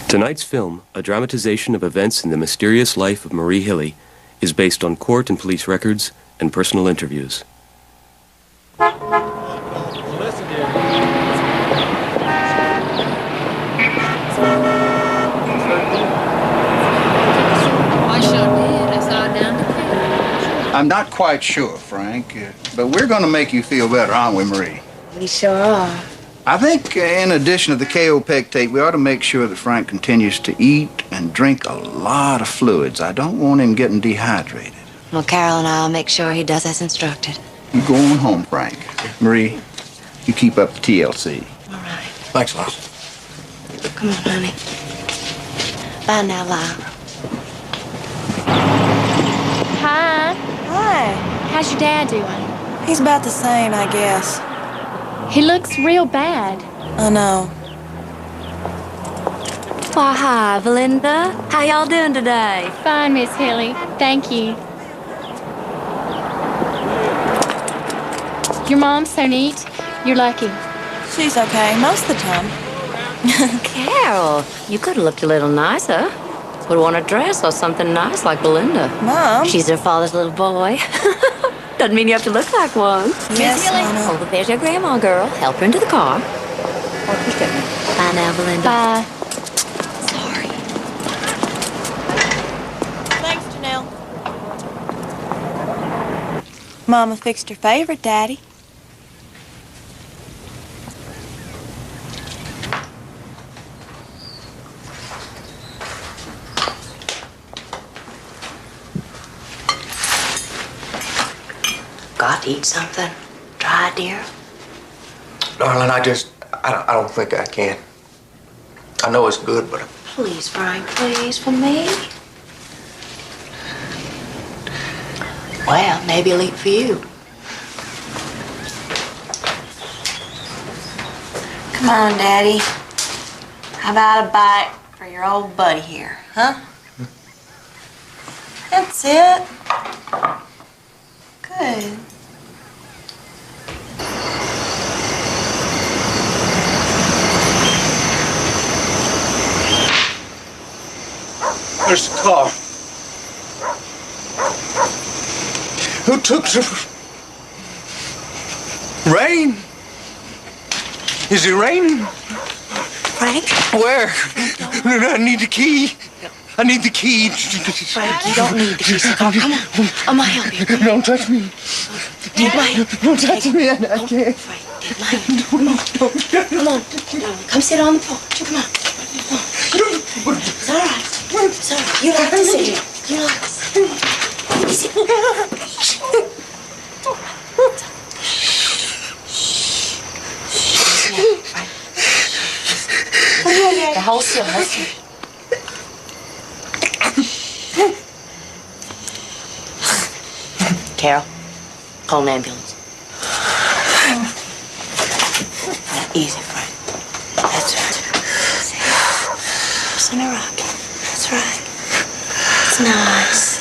Tonight's film, a dramatization of events in the mysterious life of Marie Hilly, is based on court and police records and personal interviews. I sure did. I saw it down the page. I'm not quite sure, Frank, but we're going to make you feel better, aren't we, Marie? We sure are. I think in addition to the KO pectate, we ought to make sure that Frank continues to eat and drink a lot of fluids. I don't want him getting dehydrated. Well, Carol and I'll make sure he does as instructed. You go on home, Frank. Marie, you keep up the TLC. All right. Thanks, Lyle. Come on, honey. Bye now, Lyra. Hi. Hi. How's your dad doing? He's about the same, I guess. He looks real bad. I know. Why, hi, Belinda. How y'all doing today? Fine, Miss Hilly. Thank you. Your mom's so neat. You're lucky. She's okay, most of the time. Carol, you could have looked a little nicer. Would want a dress or something nice like Belinda. Mom? She's her father's little boy. Doesn't mean you have to look like one. Yes, Mama. Oh, but there's your grandma, girl. Help her into the car. Bye now, Belinda. Bye. Sorry. Thanks, Janelle. Mama fixed your favorite, Daddy. Got to eat something. Try, dear. Darling, I don't think I can. I know it's good, but... Please, Frank, please, for me. Well, maybe I'll eat for you. Come on, Daddy. How about a bite for your old buddy here, huh? That's it. Good. There's the car. Who took the... Rain? Is it raining? Frank? Where? I need the key. I need the key. Frank, you don't need the keys to the car. Come on. I'm gonna help you. Don't touch me. Take my hand. Don't touch me. I can't. Frank, take my hand. Come on. Come on. Come sit on the porch. Come on. It's all right. It's all right. You like to sit here. You like to sit here. Sit. Frank. The whole still. Listen. Carol, call an ambulance. Now, easy, Frank. That's right. Sit. Let me rock it. That's right. It's nice.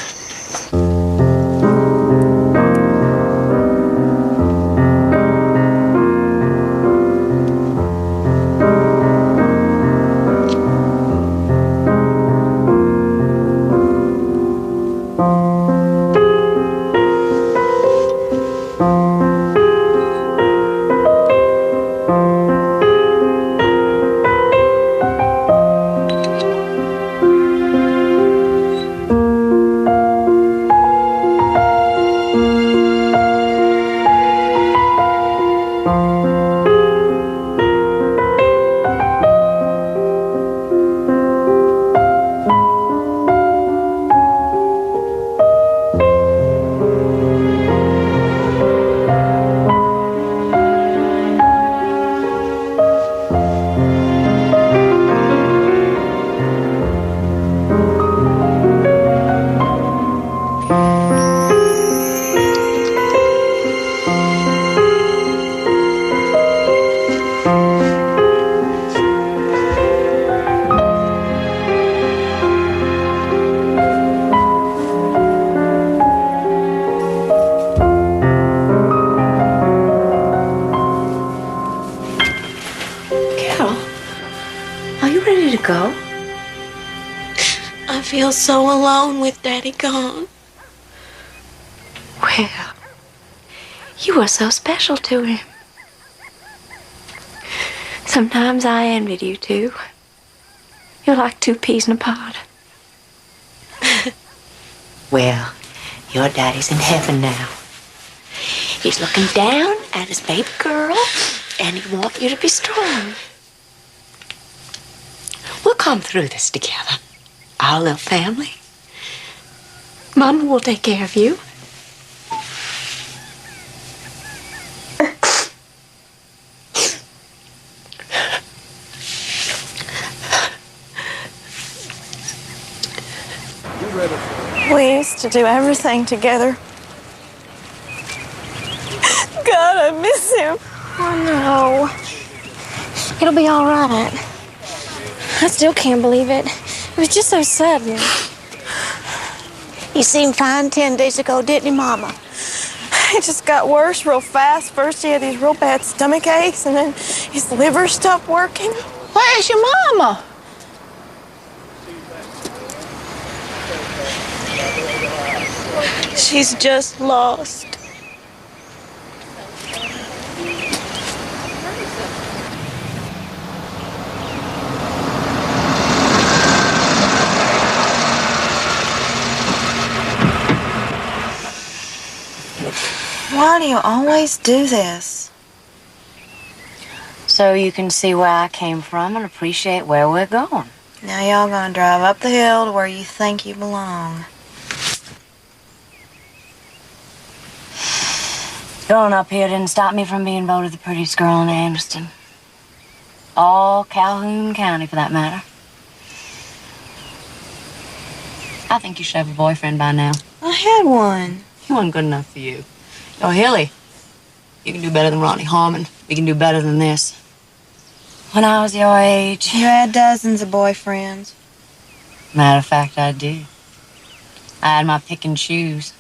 Are you ready to go? feel so alone with Daddy gone. Well, you were so special to him. Sometimes I envied you two. You're like two peas in a pod. Well, your daddy's in heaven now. He's looking down at his baby girl, and he wants you to be strong. We'll come through this together. Our little family. Mama will take care of you. We used to do everything together. God, I miss him. Oh, no. It'll be all right. I still can't believe it. It was just so sudden. He seemed fine 10 days ago, didn't he, Mama? It just got worse real fast. First he had these real bad stomach aches, and then his liver stopped working. Where's your mama? She's just lost. Why do you always do this? So you can see where I came from and appreciate where we're going. Now y'all gonna drive up the hill to where you think you belong. Growing up here didn't stop me from being voted the prettiest girl in Anderson. All Calhoun County, for that matter. I think you should have a boyfriend by now. I had one. He wasn't good enough for you. Oh, Hilly, you can do better than Ronnie Harmon. You can do better than this. When I was your age... You had dozens of boyfriends. Matter of fact, I did. I had my pick and choose.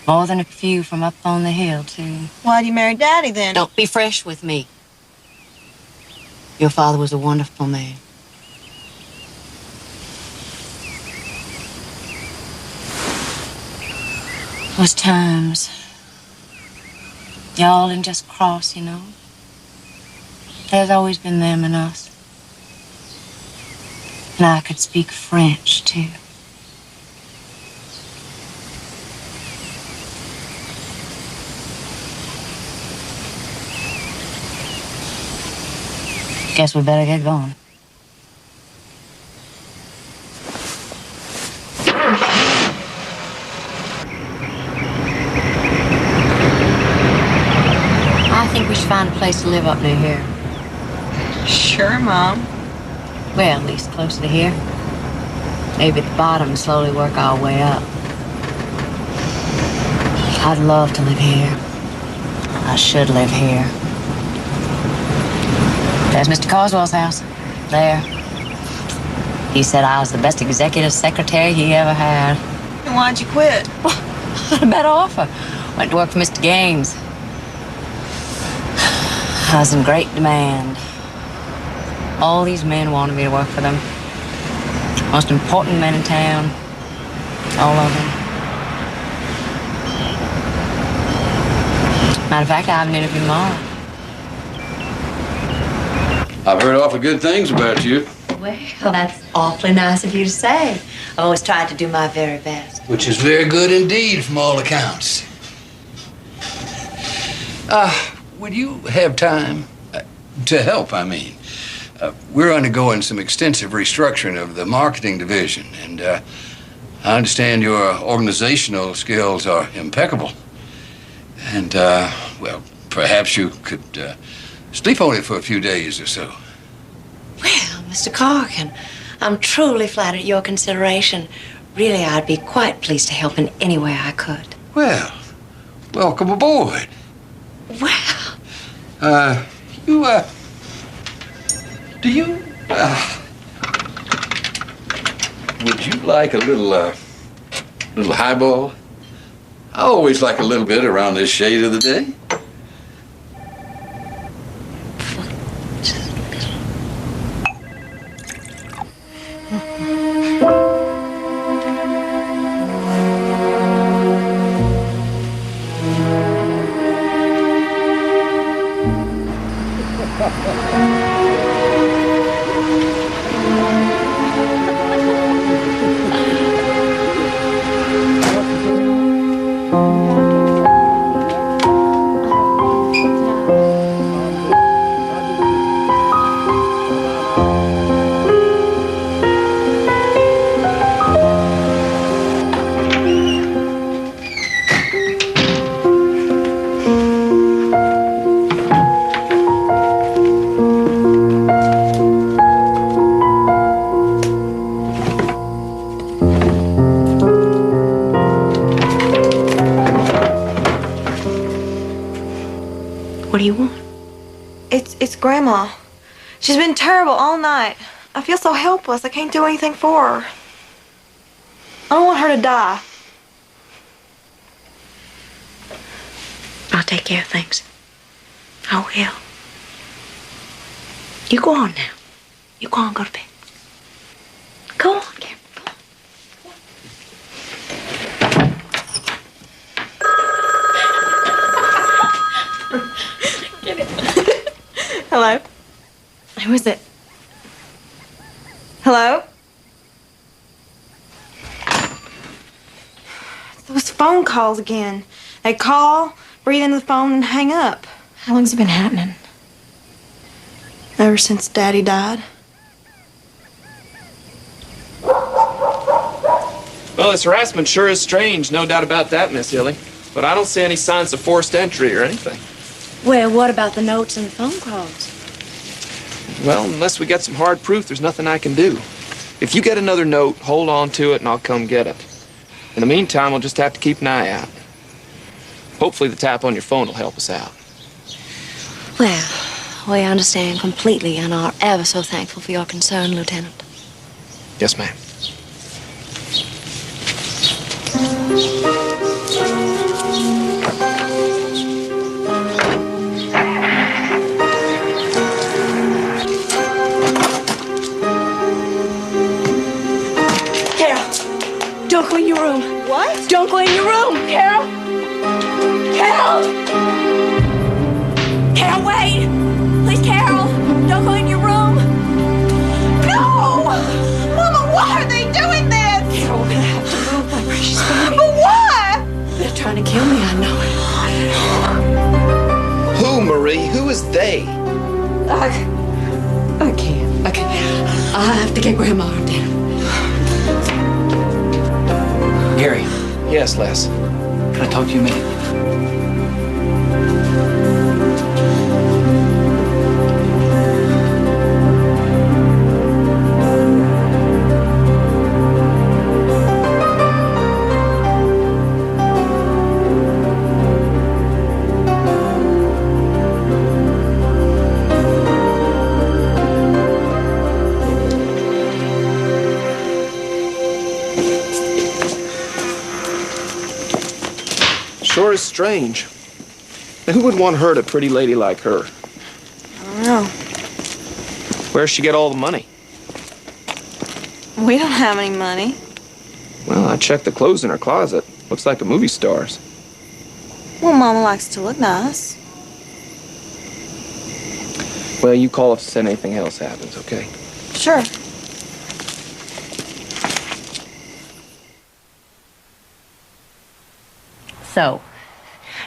More than a few from up on the hill, too. Why'd you marry Daddy, then? Don't be fresh with me. Your father was a wonderful man. Those times, y'all didn't just cross, you know. There's always been them and us. And I could speak French, too. Guess we better get going. I think we should find a place to live up near here. Sure, Mom. Well, at least closer to here. Maybe at the bottom and slowly work our way up. I'd love to live here. I should live here. There's Mr. Carswell's house. There. He said I was the best executive secretary he ever had. And why'd you quit? I had a better offer. Went to work for Mr. Gaines. I was in great demand. All these men wanted me to work for them. Most important men in town. All of them. Matter of fact, I have an interview tomorrow. I've heard awfully good things about you. Well, that's awfully nice of you to say. I've always tried to do my very best. Which is very good indeed from all accounts. Would you have time to help, I mean? We're undergoing some extensive restructuring of the marketing division, and I understand your organizational skills are impeccable. And, well, perhaps you could sleep on it for a few days or so. Well, Mr. Corrigan, I'm truly flattered at your consideration. Really, I'd be quite pleased to help in any way I could. Well, welcome aboard. Well, Would you like a little highball? I always like a little bit around this shade of the day. just a little. Grandma. She's been terrible all night. I feel so helpless. I can't do anything for her. I don't want her to die. I'll take care of things. I will. You go on now. You go on, go to bed. Go on, Karen. Hello? Who is it? Hello? Those phone calls again. They call, breathe into the phone, and hang up. How long's it been happening? Ever since Daddy died. Well, this harassment sure is strange, no doubt about that, Miss Hilly. But I don't see any signs of forced entry or anything. Well, what about the notes and the phone calls? Well, unless we get some hard proof, there's nothing I can do. If you get another note, hold on to it and I'll come get it. In the meantime, we'll just have to keep an eye out. Hopefully the tap on your phone will help us out. Well, we understand completely and are ever so thankful for your concern, Lieutenant. Yes, ma'am. Don't go in your room. What? Don't go in your room, Carol. Carol! Carol, wait! Please, Carol, don't go in your room. No! Mama, why are they doing this? Carol, we're gonna have to move, my precious baby. But why? They're trying to kill me, I know it. Who, Marie? Who is they? I can't. I have to get Grandma her dinner. Gary, Yes, Les. can I talk to you a minute? Sure is strange. Now, who would want to hurt a pretty lady like her? I don't know. Where'd she get all the money? We don't have any money. Well, I checked the clothes in her closet. Looks like a movie star's. Well, Mama likes to look nice. Well, you call if anything else happens, okay? Sure. So,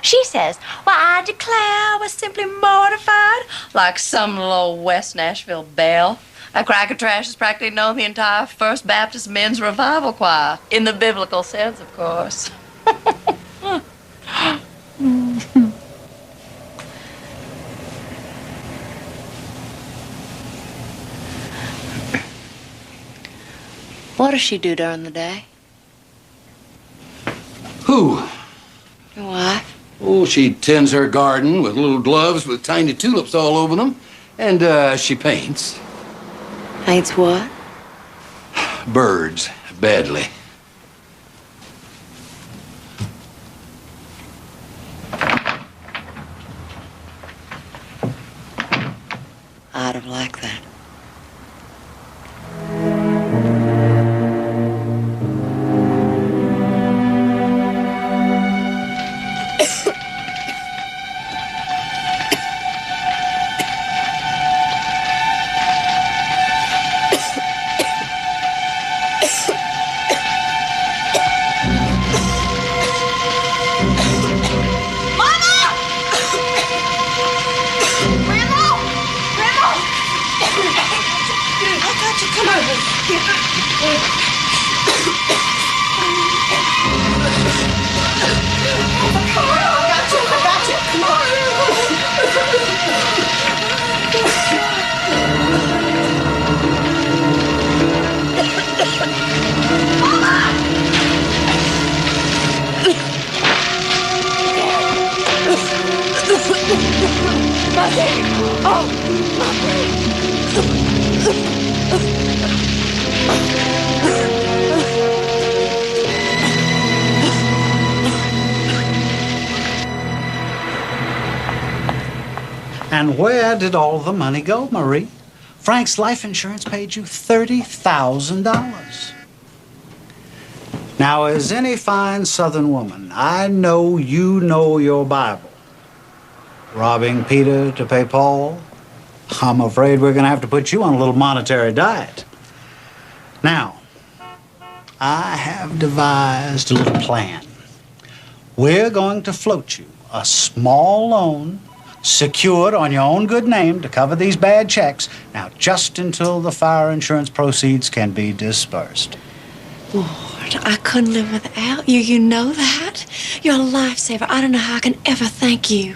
she says, well, I declare I was simply mortified, like some little old West Nashville belle. That crack of trash has practically known the entire First Baptist Men's Revival Choir, in the biblical sense, of course. What does she do during the day? Who? Your wife? Oh, she tends her garden with little gloves with tiny tulips all over them. And she paints. Paints what? Birds, badly. I'd have liked that. Oh! And where did all the money go, Marie? Frank's life insurance paid you $30,000. Now, as any fine Southern woman, I know you know your Bible. Robbing Peter to pay Paul? I'm afraid we're going to have to put you on a little monetary diet. Now, I have devised a little plan. We're going to float you a small loan secured on your own good name to cover these bad checks. Now, just until the fire insurance proceeds can be dispersed. Lord, I couldn't live without you. You know that. You're a lifesaver. I don't know how I can ever thank you.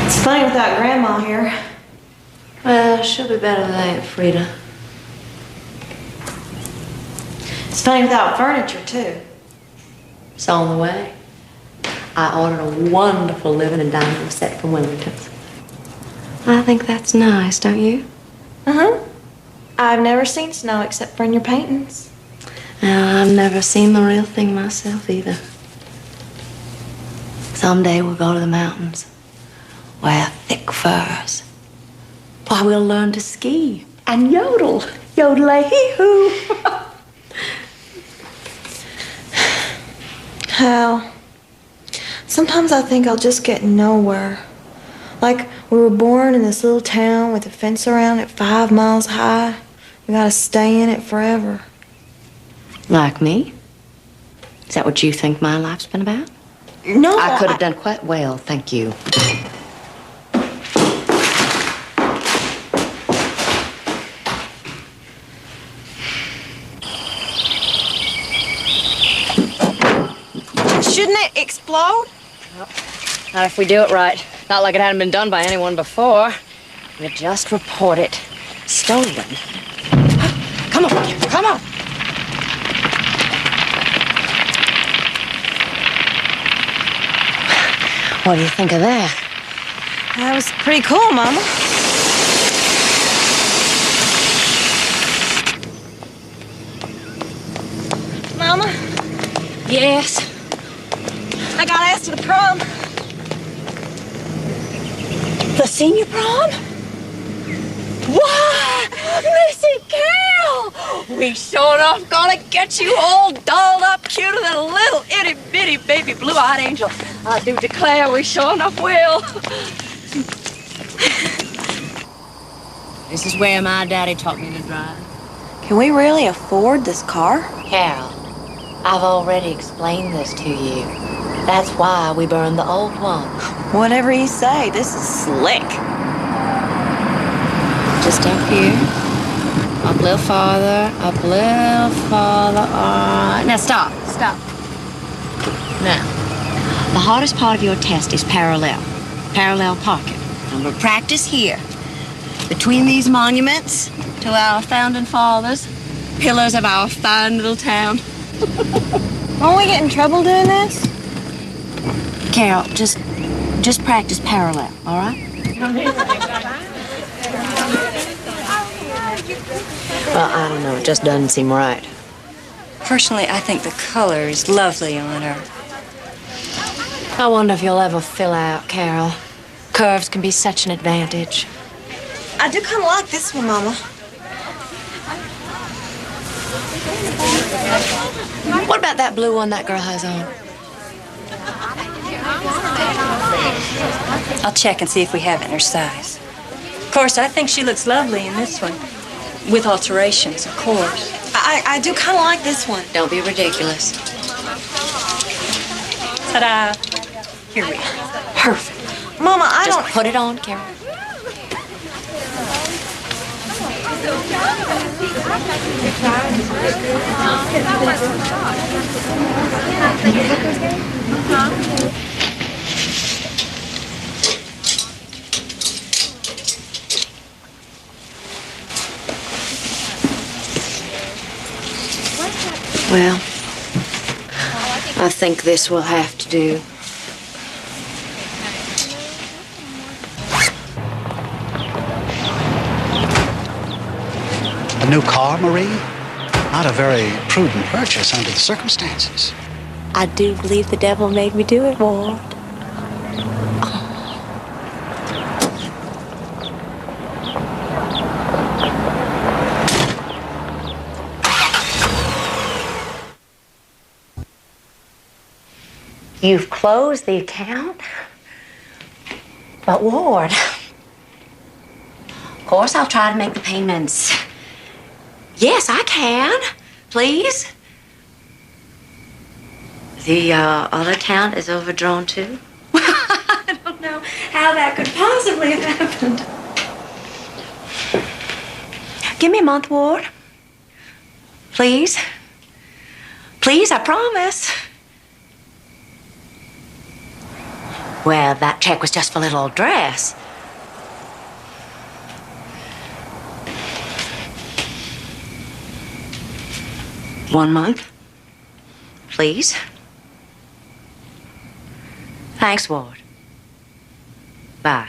It's funny without Grandma here. Well, she'll be better than Aunt Frida. It's funny without furniture, too. It's on the way. I ordered a wonderful living and dining room set from Wilmington's. I think that's nice, don't you? Uh-huh. I've never seen snow except for in your paintings. I've never seen the real thing myself either. Someday we'll go to the mountains, wear thick furs. Why, we'll learn to ski and yodel. Yodel-a-hee-hoo. Hal, sometimes I think I'll just get nowhere. Like we were born in this little town with a fence around it 5 miles high. We gotta stay in it forever. Like me? Is that what you think my life's been about? No, I could have done quite well, thank you. Shouldn't it explode? Not if we do it right. Not like it hadn't been done by anyone before. We just report it. Stolen. Come on, come on! What do you think of that? That was pretty cool, Mama. Mama, Yes. I got asked to the prom. The senior prom? Why, Missy Carol! We sure enough gonna get you all dolled up cuter than a little itty-bitty baby blue-eyed angel. I do declare we sure enough will. This is where my daddy taught me to drive. Can we really afford this car? Carol, I've already explained this to you. That's why we burned the old one. Whatever you say, this is slick. Just up here. Up a little farther. Up a little farther. Now stop. Stop. Now, the hardest part of your test is parallel. Parallel parking. I'm going to practice here. Between these monuments to our founding fathers, pillars of our fine little town. Won't we get in trouble doing this? Carol, just practice parallel, all right? Well, I don't know. It just doesn't seem right. Personally, I think the color is lovely on her. I wonder if you'll ever fill out, Carol. Curves can be such an advantage. I do kind of like this one, Mama. What about that blue one that girl has on? I'll check and see if we have it in her size. Of course, I think she looks lovely in this one. With alterations, of course. I do kind of like this one. Don't be ridiculous. Ta-da! Here we are. Perfect. Mama, I Just don't... put it on, Carol. Well, I think this will have to do. A new car, Marie? Not a very prudent purchase under the circumstances. I do believe the devil made me do it, Ward. You've closed the account? But Ward, of course I'll try to make the payments. Yes, I can. Please. The other account is overdrawn too? I don't know how that could possibly have happened. Give me a month, Ward. Please. Please, I promise. Well, that check was just for a little old dress. One month, please. Thanks, Ward. Bye.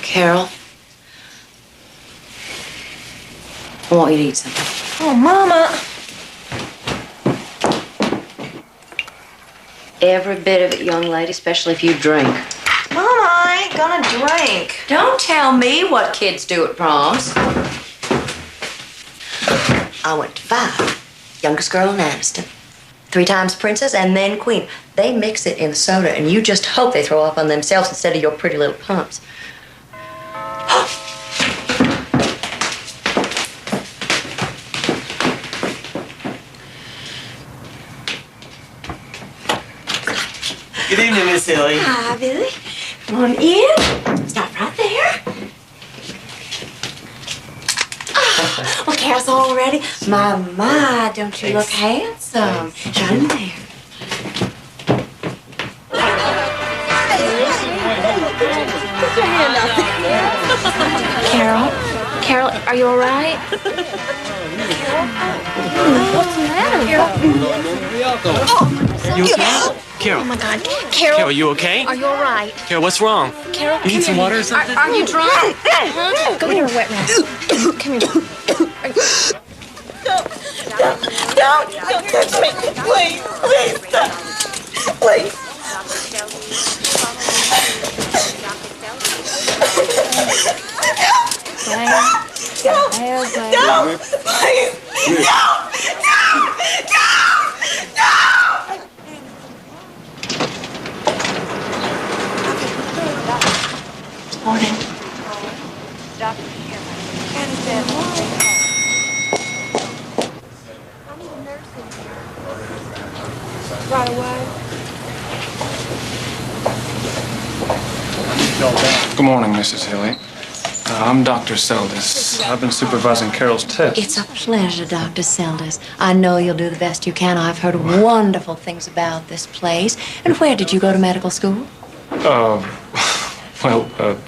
Carol, I want you to eat something. Oh, Mama. Every bit of it, young lady, especially if you drink. Mama, I ain't gonna drink. Don't tell me what kids do at proms. I went to 5. Youngest girl in Anniston. 3 times princess and then queen. They mix it in soda, and you just hope they throw up on themselves instead of your pretty little pumps. Good evening, Miss Hilly. Hi, Billy. Come on in. Stop right there. Oh, well, Carol's all ready. My, don't you look handsome? Shut in there. Put your hand out there. Carol, are you all right? What's the matter? You okay? Carol. Oh my God, Carol. Carol, you okay? Are you all right? Carol, what's wrong? Carol, You need some water or something? Are you drunk? Huh? Go get her a wet nurse. Come here. Don't touch me. Please, please stop. Please. Don't, please. Morning. Right away. Good morning, Mrs. Hilly. I'm Dr. Seldes. I've been supervising Carol's test. It's a pleasure, Dr. Seldes. I know you'll do the best you can. I've heard wonderful things about this place. And where did you go to medical school?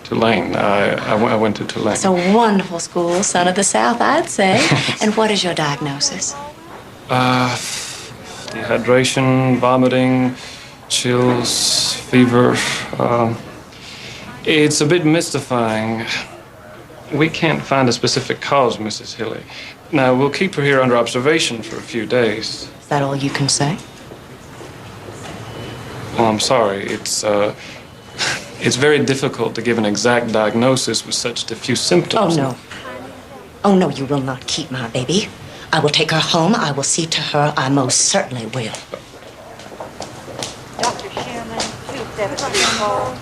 Tulane. I went to Tulane. It's a wonderful school, son of the South, I'd say. And what is your diagnosis? Dehydration, vomiting, chills, fever. It's a bit mystifying. We can't find a specific cause, Mrs. Hilly. Now, we'll keep her here under observation for a few days. Is that all you can say? Well, I'm sorry. It's very difficult to give an exact diagnosis with such diffuse symptoms. Oh, no. Oh, no, you will not keep my baby. I will take her home. I will see to her. I most certainly will. Dr. Sherman, 273 call.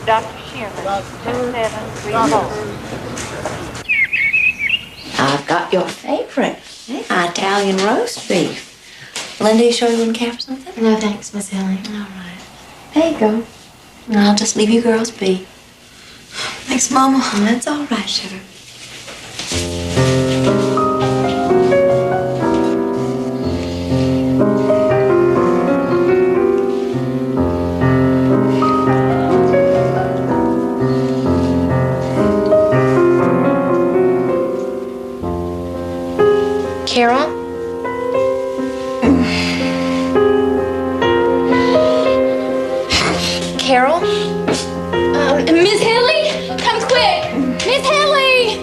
Dr. Shearman, 2734. I've got your favorite, Italian roast beef. Linda, you sure you wouldn't care for something? No, thanks, Miss Ellie. All right. There you go. And I'll just leave you girls be. Thanks, Mama. That's all right, sugar. Carol? Carol? Miss Haley? Come quick! Miss Haley!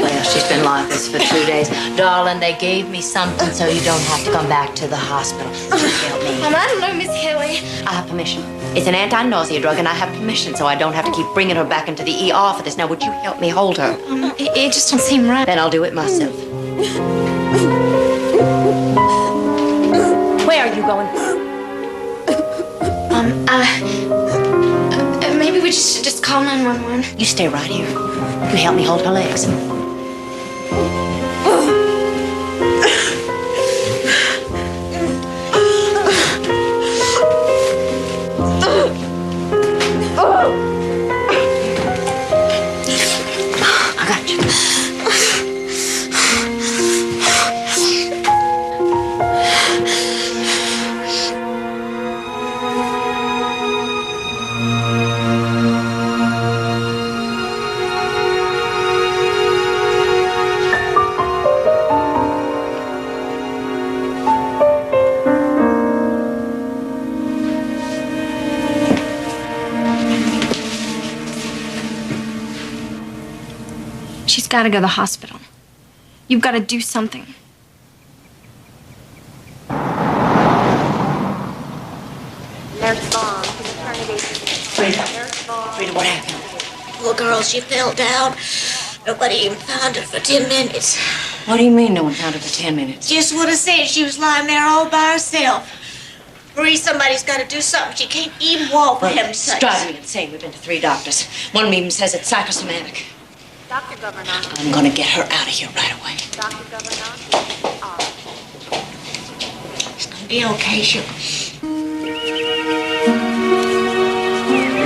Well, she's been like this for 2 days. Darling, they gave me something so you don't have to come back to the hospital. Would you help me? Mom, I don't know, Miss Haley. I have permission. It's an anti-nausea drug, and I have permission, so I don't have to keep bringing her back into the ER for this. Now, would you help me hold her? It just don't seem right. Then I'll do it myself. Where are you going? Maybe we should just call 911. You stay right here. You help me hold her legs. I got you. She's got to go to the hospital. You've got to do something. Nurse Vaughn, maternity. Frida, what happened? Poor girl, she fell down. Nobody even found her for 10 minutes. What do you mean no one found her for 10 minutes? Just what I said. She was lying there all by herself. Marie, somebody's got to do something. She can't even walk, for heaven's It's sakes. driving me insane. We've been to 3 doctors. One of them even says it's psychosomatic. Dr. Governor. I'm gonna get her out of here right away. Dr. Governor. It's gonna be okay, sugar.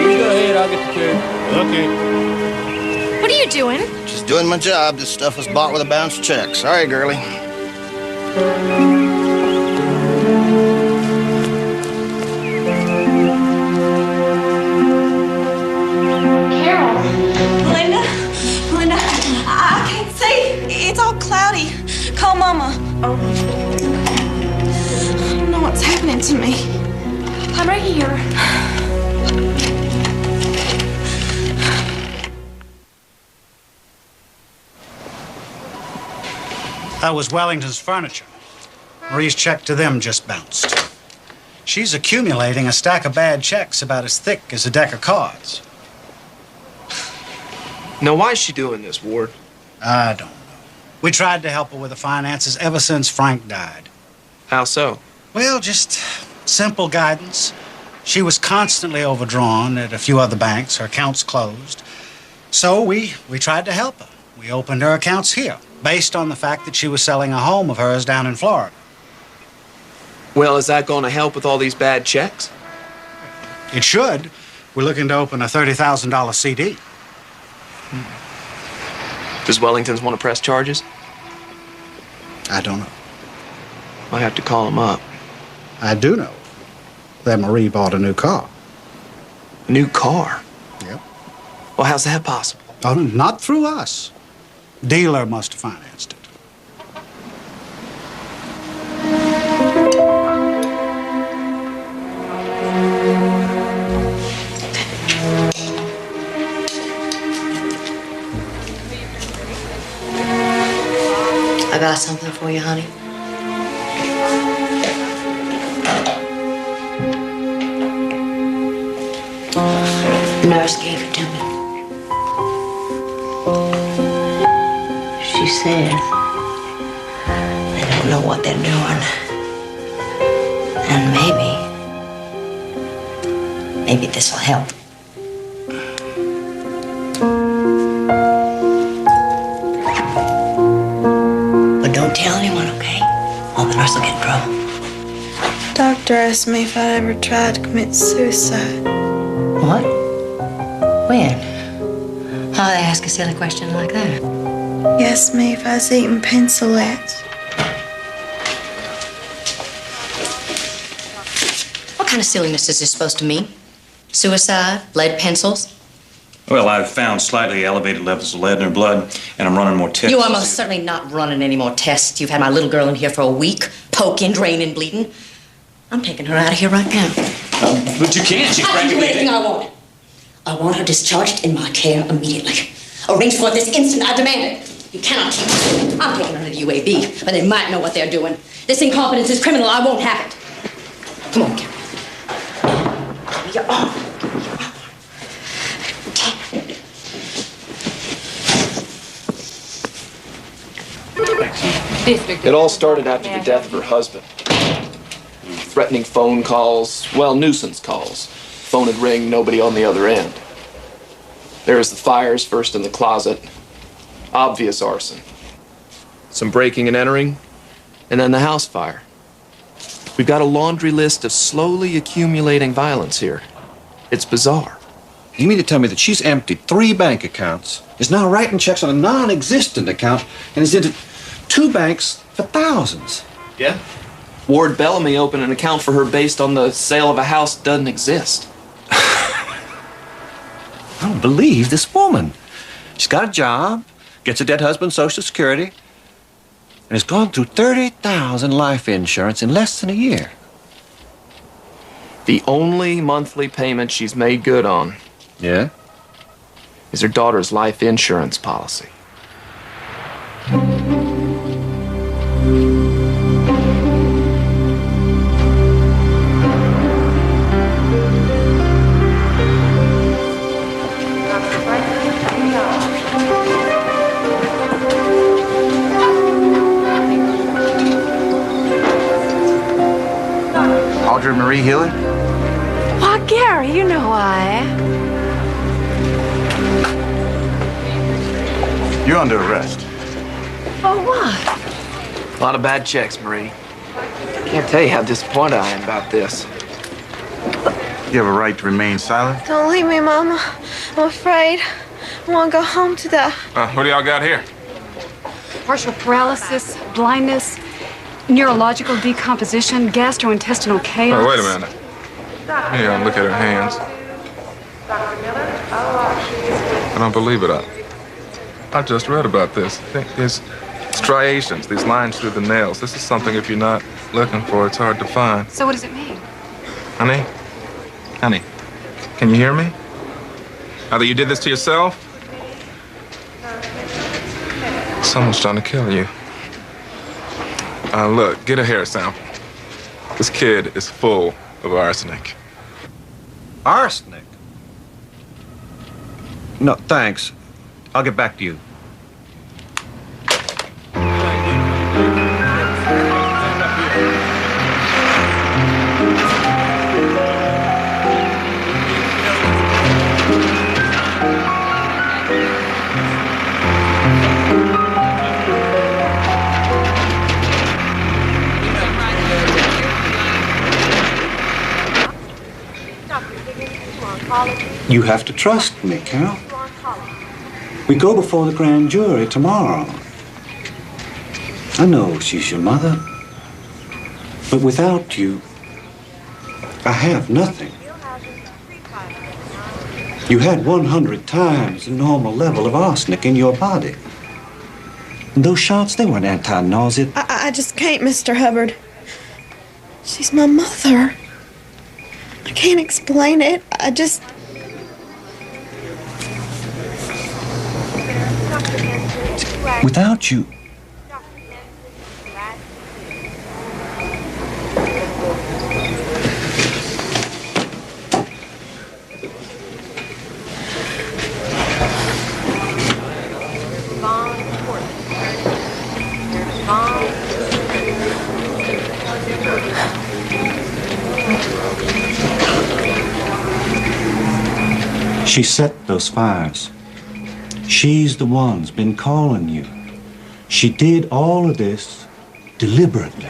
You go ahead, I'll get the tube. Okay. What are you doing? Just doing my job. This stuff was bought with a bounced check. Sorry, girlie. Linda, I can't see. It's all cloudy. Call Mama. I don't know what's happening to me. I'm right here. That was Wellington's Furniture. Marie's check to them just bounced. She's accumulating a stack of bad checks about as thick as a deck of cards. Now, why is she doing this, Ward? I don't know. We tried to help her with the finances ever since Frank died. How so? Well, just simple guidance. She was constantly overdrawn at a few other banks, her accounts closed. So we tried to help her. We opened her accounts here, based on the fact that she was selling a home of hers down in Florida. Well, is that going to help with all these bad checks? It should. We're looking to open a $30,000 CD. Does Wellington's want to press charges? I don't know. I have to call him up. I do know that Marie bought a new car. A new car? Yep. Well, how's that possible? Oh, not through us. Dealer must have financed it. I got something for you, honey. Nurse gave it to me. She said they don't know what they're doing. And maybe this will help. But don't tell anyone, okay? Or the nurse will get in trouble. Doctor asked me if I'd ever tried to commit suicide. What? When? How'd they ask a silly question like that? He asked me if I was eating pencillettes. What kind of silliness is this supposed to mean? Suicide? Lead pencils? Well, I've found slightly elevated levels of lead in her blood, and I'm running more tests. You are most certainly not running any more tests. You've had my little girl in here for a week, poking, draining, bleeding. I'm taking her out of here right now. But you can't. She's I can do practically... anything I want. I want her discharged in my care immediately. Arrange for it this instant. I demand it. You cannot keep her. I'm taking her to the UAB, but they might know what they're doing. This incompetence is criminal. I won't have it. Come on, Gary. Give me your arm. It all started after the death of her husband. Threatening phone calls, well, nuisance calls. Phone would ring, nobody on the other end. There was the fires, first in the closet. Obvious arson. Some breaking and entering, and then the house fire. We've got a laundry list of slowly accumulating violence here. It's bizarre. You mean to tell me that she's emptied 3 bank accounts, is now writing checks on a non-existent account, and is into 2 banks for thousands? Yeah? Ward Bellamy opened an account for her based on the sale of a house that doesn't exist. I don't believe this woman. She's got a job, gets her dead husband's Social Security, and has gone through $30,000 life insurance in less than a year. The only monthly payment she's made good on. Yeah? Is her daughter's life insurance policy. Audrey Marie Healy? Why, Gary, you know I. You're under arrest. For what? A lot of bad checks, Marie. Can't tell you how disappointed I am about this. You have a right to remain silent. Don't leave me, Mama. I'm afraid. I want to go home to the... What do y'all got here? Partial paralysis, blindness, neurological decomposition, gastrointestinal chaos. Oh, wait a minute. Yeah, look at her hands. I don't believe it. I just read about this. There's striations, these lines through the nails. This is something, if you're not looking for, it's hard to find. So what does it mean? Honey? Honey, can you hear me? Either you did this to yourself, someone's trying to kill you. Look, get a hair sample. This kid is full of arsenic. Arsenic? No, thanks. I'll get back to you. You have to trust me, Carol. We go before the grand jury tomorrow. I know she's your mother, but without you, I have nothing. You had 100 times the normal level of arsenic in your body. And those shots, they weren't anti-nauseant. I just can't, Mr. Hubbard. She's my mother. I can't explain it. I just... Without you, She set those fires. She's the one's been calling you. She did all of this deliberately.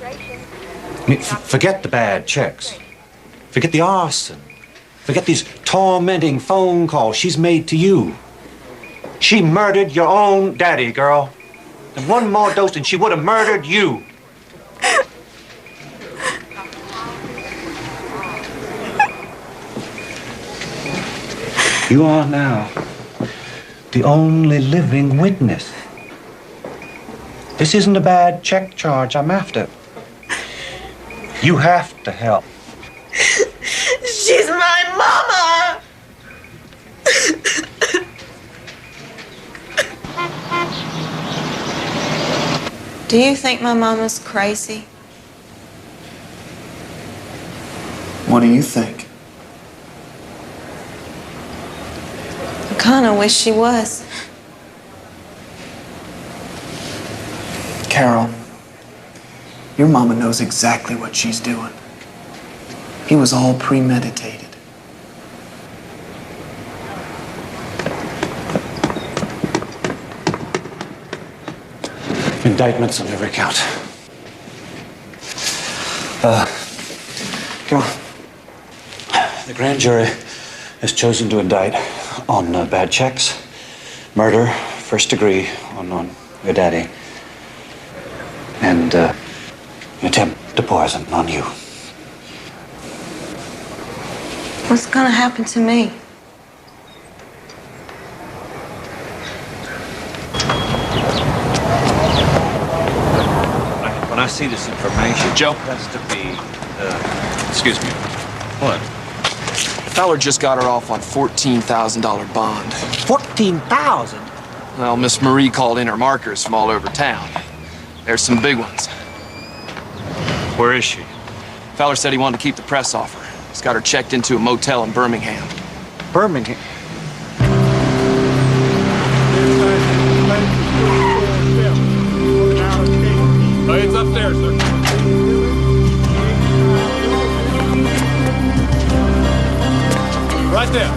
I mean, forget the bad checks. Forget the arson. Forget these tormenting phone calls she's made to you. She murdered your own daddy, girl. And one more dose and she would have murdered you. You are now the only living witness. This isn't a bad check charge I'm after. You have to help. She's my mama! Do you think my mama's crazy? What do you think? I kind of wish she was. Carol, your mama knows exactly what she's doing. It was all premeditated. Indictments on every count. Come on. The grand jury has chosen to indict on bad checks, murder, first degree on your daddy, and attempt to poison on you. What's gonna happen to me? When I see this information, Joe? That's to be, excuse me. What? Fowler just got her off on $14,000 bond. 14,000? Well, Miss Marie called in her markers from all over town. There's some big ones. Where is she? Fowler said he wanted to keep the press off her. He's got her checked into a motel in Birmingham. Birmingham? It's upstairs, sir. Right there.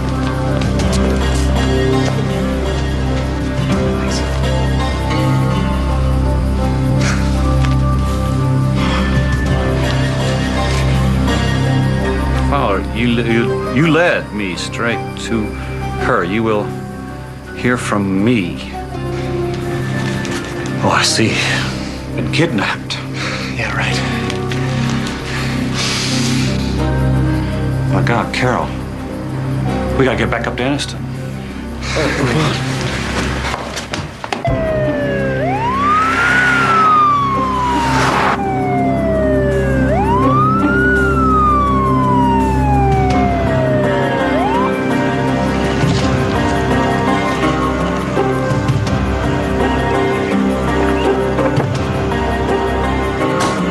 Fowler, you led me straight to her. You will hear from me. Oh, I see. Been kidnapped. Yeah, right. My God, Carol. We gotta get back up to Anniston. Come on.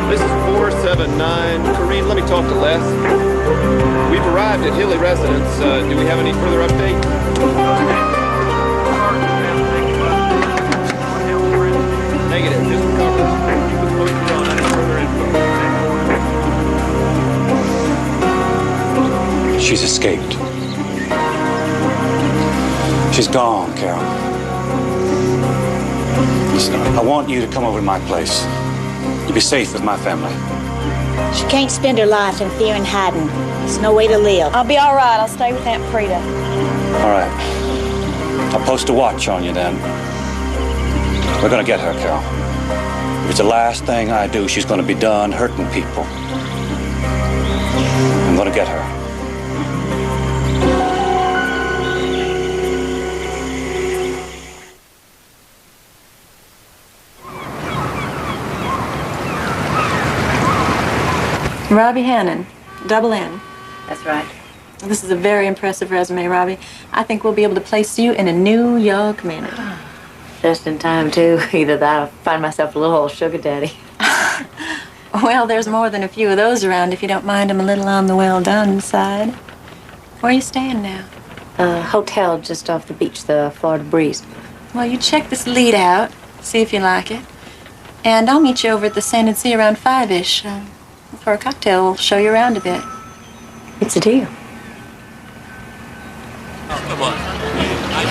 This is 479. Corrine, let me talk to Les. We've arrived at Hilly Residence. Do we have any further update? Negative. Just recovered. Keep us posted on any further info. She's escaped. She's gone, Carol. Listen, I want you to come over to my place. You'll be safe with my family. She can't spend her life in fear and hiding. It's no way to live. I'll be all right. I'll stay with Aunt Frida. All right. I'll post a watch on you then. We're gonna get her, Carol. If it's the last thing I do, she's gonna be done hurting people. I'm gonna get her. Robbie Hannon, double N. That's right. This is a very impressive resume, Robbie. I think we'll be able to place you in a New York minute. Just in time, too. Either that or find myself a little old sugar daddy. Well, there's more than a few of those around if you don't mind them a little on the well-done side. Where are you staying now? A hotel just off the beach, the Florida Breeze. Well, you check this lead out, see if you like it. And I'll meet you over at the Sand and Sea around 5-ish. For a cocktail, we'll show you around a bit. It's a deal.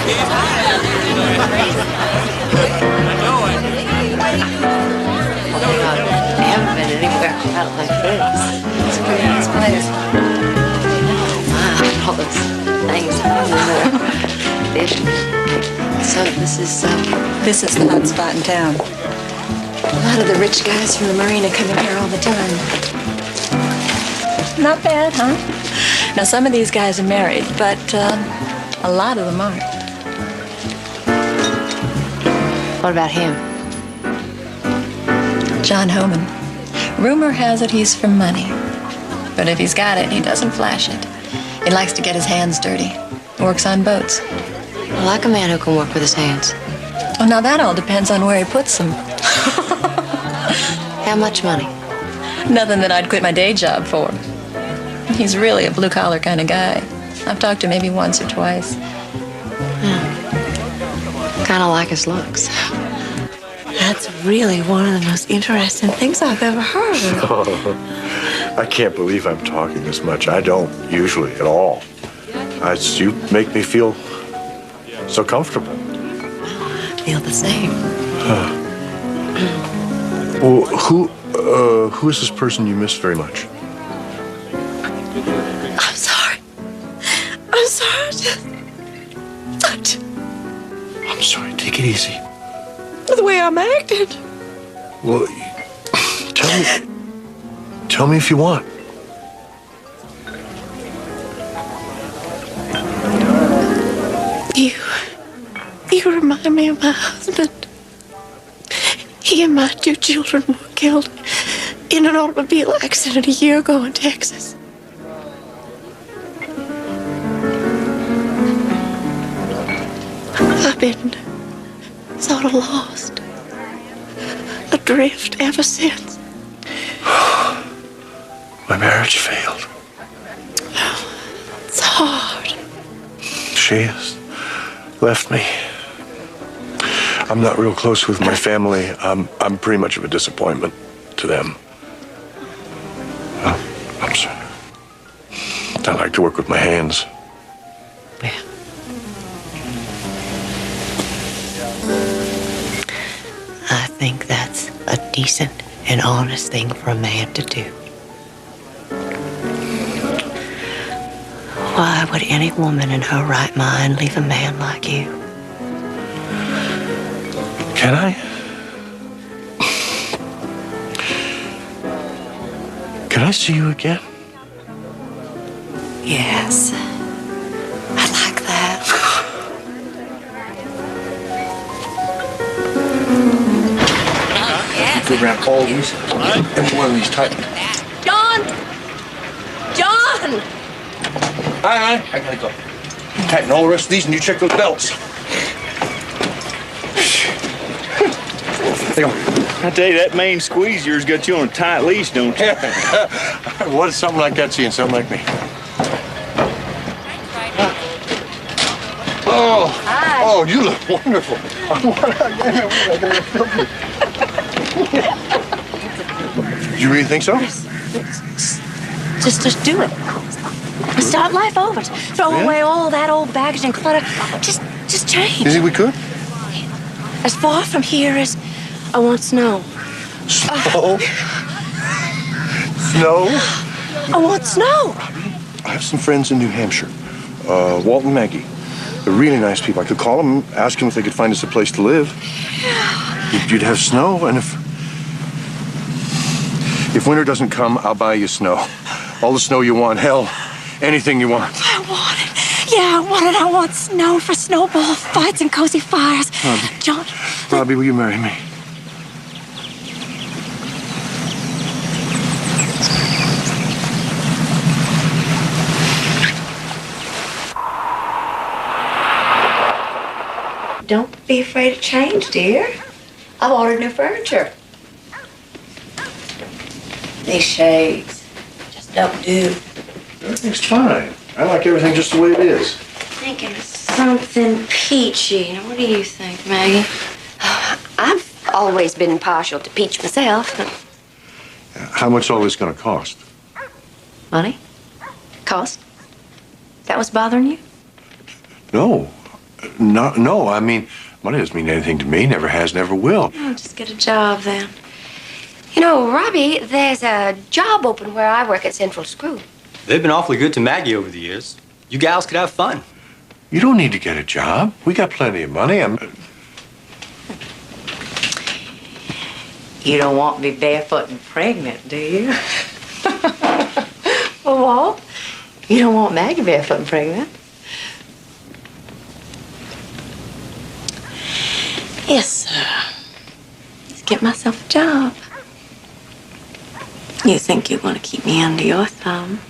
I haven't been anywhere out like this. It's a pretty nice place. Wow, all those things in there. Fish. So This is the hot spot in town. a lot of the rich guys from the marina come in here all the time. Not bad, huh? Now, some of these guys are married, but a lot of them aren't. What about him? John Homan. Rumor has it he's for money. But if he's got it, he doesn't flash it. He likes to get his hands dirty. Works on boats. I like a man who can work with his hands. Oh, now that all depends on where he puts them. How much money? Nothing that I'd quit my day job for. He's really a blue-collar kind of guy. I've talked to him maybe once or twice. Kind of like his looks. That's really one of the most interesting things I've ever heard. I can't believe I'm talking this much. I don't usually at all. You make me feel so comfortable. I feel the same. Well, who is this person you miss very much? I'm sorry. I'm sorry. I'm sorry. Take it easy. The way I'm acting. Well, tell me if you want. You remind me of my husband. He and my 2 children were killed in an automobile accident a year ago in Texas. I've been sort of lost, adrift ever since. My marriage failed. It's hard. She has left me. I'm not real close with my family. I'm pretty much of a disappointment to them. I'm sorry. I like to work with my hands. I think that's a decent and honest thing for a man to do. Why would any woman in her right mind leave a man like you? Can I? Can I see you again? Yes. I'd like that. You go around all these and one of these tight. John! John! Hi, I gotta go. Tighten all the rest of these and you check those belts. I tell you, that main squeeze yours got you on a tight leash, don't you? What is something like that seeing something like me? Oh, Hi. Oh, you look wonderful. You really think so? Just do it. Start life over. Throw away all that old baggage and clutter. Just change. You think we could? As far from here as I want snow. Snow? Snow? I want snow. I have some friends in New Hampshire. Walt and Maggie. They're really nice people. I could call them, ask them if they could find us a place to live. You'd have snow, and if winter doesn't come, I'll buy you snow. All the snow you want. Hell, anything you want. I want it. Yeah, I want it. I want snow for snowball fights and cozy fires. Robbie. John. Robbie, will you marry me? Don't be afraid of change, dear. I've ordered new furniture. These shades just don't do. Everything's fine. I like everything just the way it is. Thinking of something peachy. Now, what do you think, Maggie? I've always been partial to peach myself. How much all this gonna cost? Money? Cost? That was bothering you? No. No, I mean, money doesn't mean anything to me. Never has, never will. Oh, just get a job then. You know, Robbie, there's a job open where I work at Central Screw. They've been awfully good to Maggie over the years. You gals could have fun. You don't need to get a job. We got plenty of money. You don't want me barefoot and pregnant, do you? Well, Walt, You don't want Maggie barefoot and pregnant? yes, sir. Let's get myself a job. You think you want to keep me under your thumb?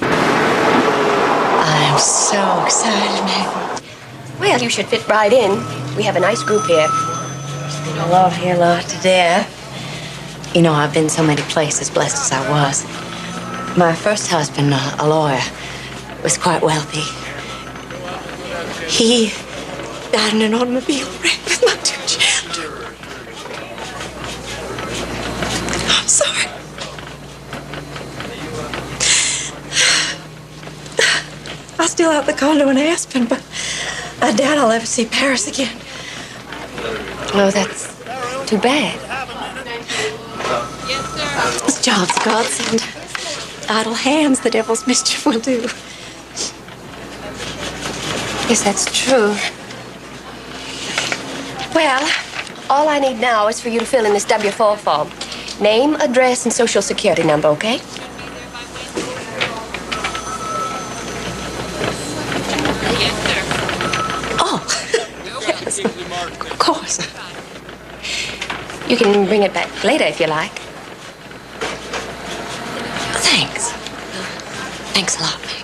I'm so excited, Maggie. Well, you should fit right in. We have a nice group here. I love here, love to death. You know, I've been so many places, blessed as I was. My first husband, a lawyer, was quite wealthy. He died in an automobile wreck with my 2 children. I'm sorry. I still have the condo in Aspen, but I doubt I'll ever see Paris again. Oh, that's too bad. This job's a godsend. Idle hands, the devil's mischief will do. Yes, that's true. Well, all I need now is for you to fill in this W-4 form. Name, address, and social security number, okay? Oh, yes, of course. You can bring it back later if you like. Thanks. Thanks a lot, Maggie.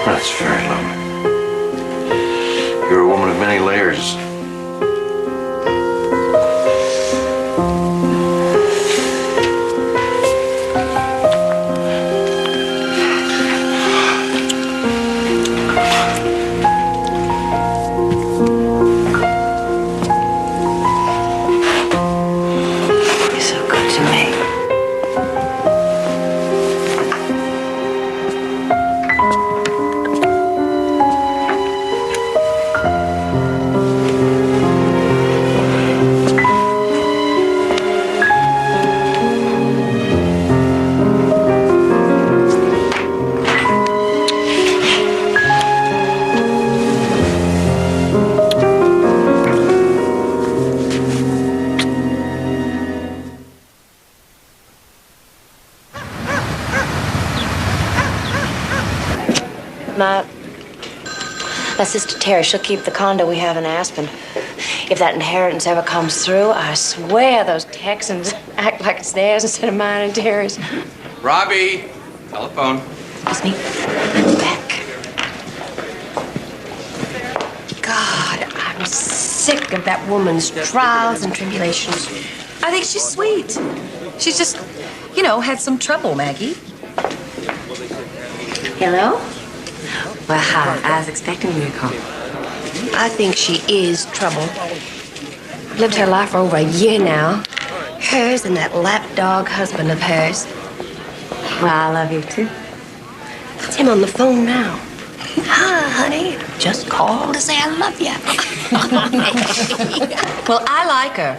That's very lovely. You're a woman of many layers. You're so good to me. My sister Terry, she'll keep the condo we have in Aspen. If that inheritance ever comes through, I swear those Texans act like it's theirs instead of mine and Terry's. Robbie, telephone. It's me. Back. God, I'm sick of that woman's trials and tribulations. I think she's sweet. She's just, you know, had some trouble, Maggie. Hello? Well, hi. I was expecting you to call. I think she is trouble. Lived her life for over a year now. Hers and that lapdog husband of hers. Well, I love you too. It's him on the phone now. Hi, honey. Just called to say I love you. Well, I like her.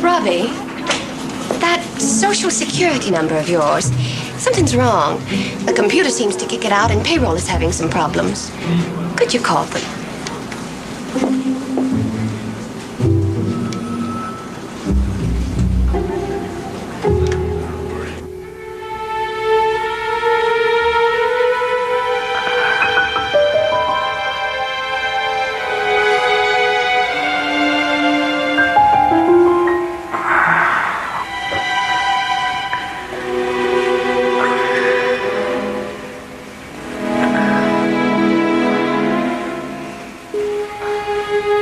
Robbie, that social security number of yours, something's wrong. The computer seems to kick it out and payroll is having some problems. Could you call them?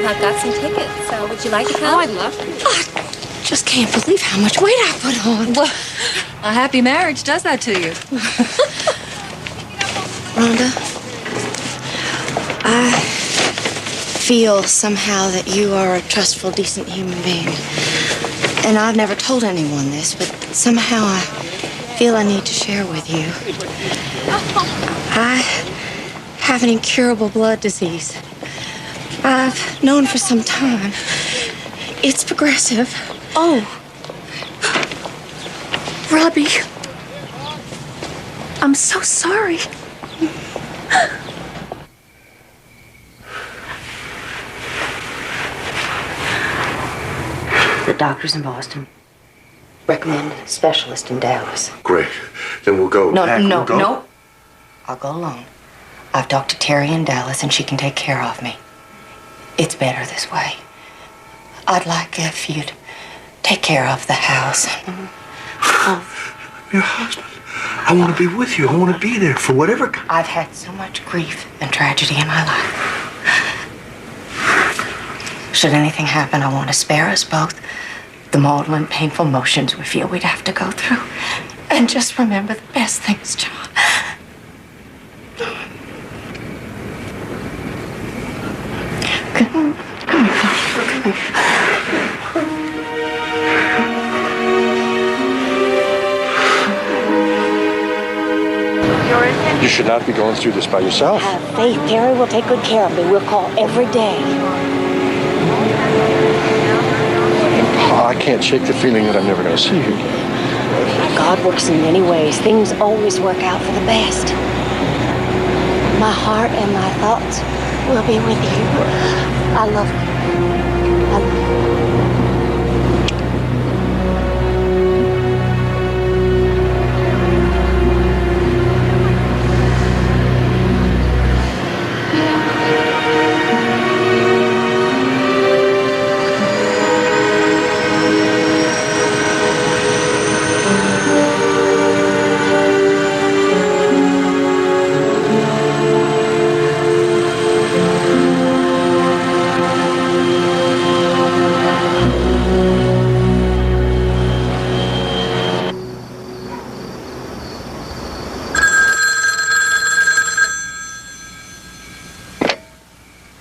I've got some tickets, so would you like to come? Oh, I'd love to. just can't believe how much weight I put on. Well, a happy marriage does that to you. Rhonda, I feel somehow that you are a trustful, decent human being. And I've never told anyone this, but somehow I feel I need to share with you. I have an incurable blood disease. I've known for some time. It's progressive. Oh. Robbie. I'm so sorry. The doctors in Boston recommend a specialist in Dallas. Great. Then we'll go. No, Pack, no, we'll go. no. I'll go alone. I've talked to Terry in Dallas, and she can take care of me. It's better this way. I'd like if you'd take care of the house. Your husband. I want to be with you. I want to be there for whatever. I've had so much grief and tragedy in my life. Should anything happen, I want to spare us both the maudlin, painful motions we feel we'd have to go through. And just remember the best things, John. Come here. You should not be going through this by yourself. Have faith. Terry will take good care of me. We'll call every day. I can't shake the feeling that I'm never going to see you again. God works in many ways. Things always work out for the best. My heart and my thoughts will be with you. I love you. I love you.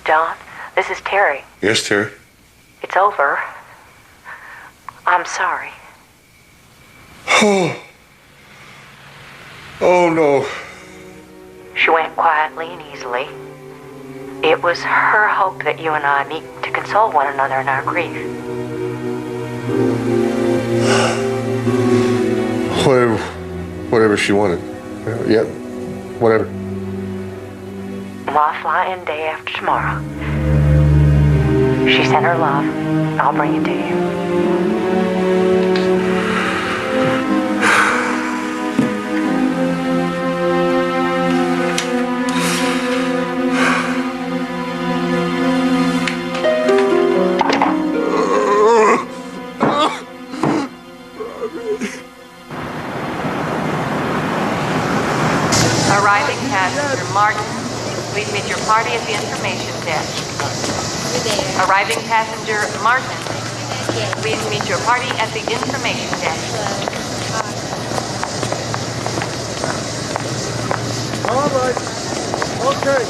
John, this is Terry. Yes, Terry. It's over. I'm sorry. Oh, no. She went quietly and easily. It was her hope that you and I meet to console one another in our grief. Whatever she wanted. Yeah, whatever. Well, I'll fly in day after tomorrow. She sent her love. I'll bring it to you. Arriving passenger Martin, please meet your party at the information desk. Arriving passenger Martin, please meet your party at the information desk. All right. Okay.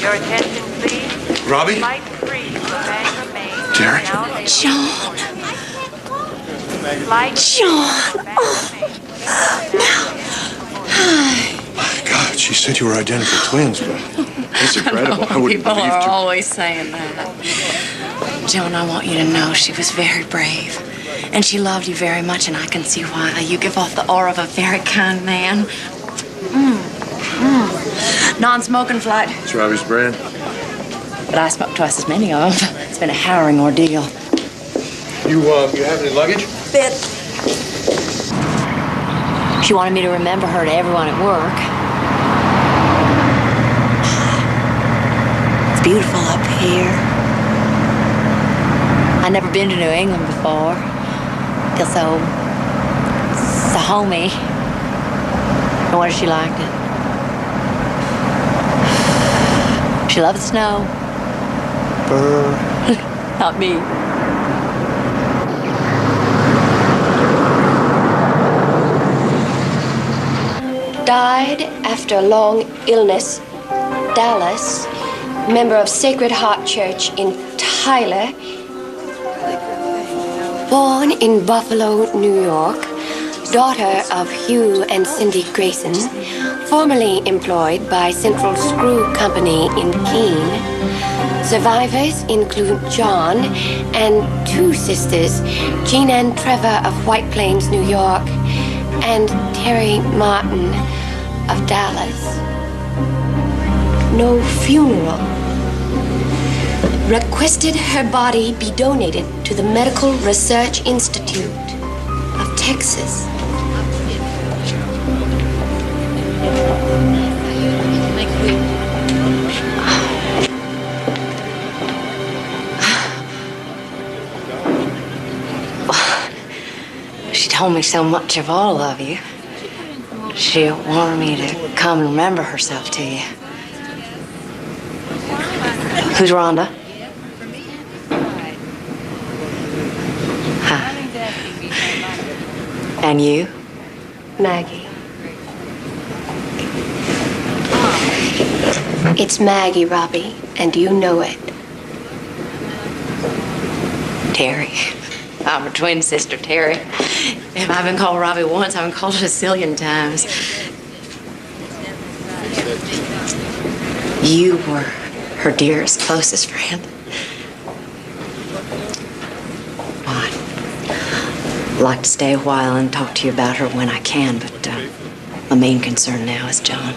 Your attention, please. Robbie? Flight 3 to Bangor, Maine. Terry? John. Flight John. My God, she said you were identical twins, but that's incredible. I wouldn't People believe are it. always saying that. Joan, I want you to know she was very brave. And she loved you very much, and I can see why. You give off the aura of a very kind man. Non-smoking flight. It's Robbie's brand. But I smoked twice as many of them. It's been a harrowing ordeal. You have any luggage? Bit. She wanted me to remember her to everyone at work. It's beautiful up here. I've never been to New England before. Feel so homey. No wonder she liked it. She loved the snow. Brr. Not me. Died after a long illness. Dallas, member of Sacred Heart Church in Tyler. Born in Buffalo, New York. Daughter of Hugh and Cindy Grayson. Formerly employed by Central Screw Company in Keene. Survivors include John and two sisters, Jean and Trevor of White Plains, New York, and Terry Martin of Dallas. No funeral. Requested her body be donated to the Medical Research Institute of Texas. She told me so much of all of you. She wanted me to come and remember herself to you. Who's Rhonda? Hi. And you? Maggie. It's Maggie, Robbie, and you know it. Terry. I'm her twin sister, Terry. If I've been called Robbie once, I've been called it a zillion times. You were her dearest, closest friend. I'd like to stay a while and talk to you about her when I can, but my main concern now is John.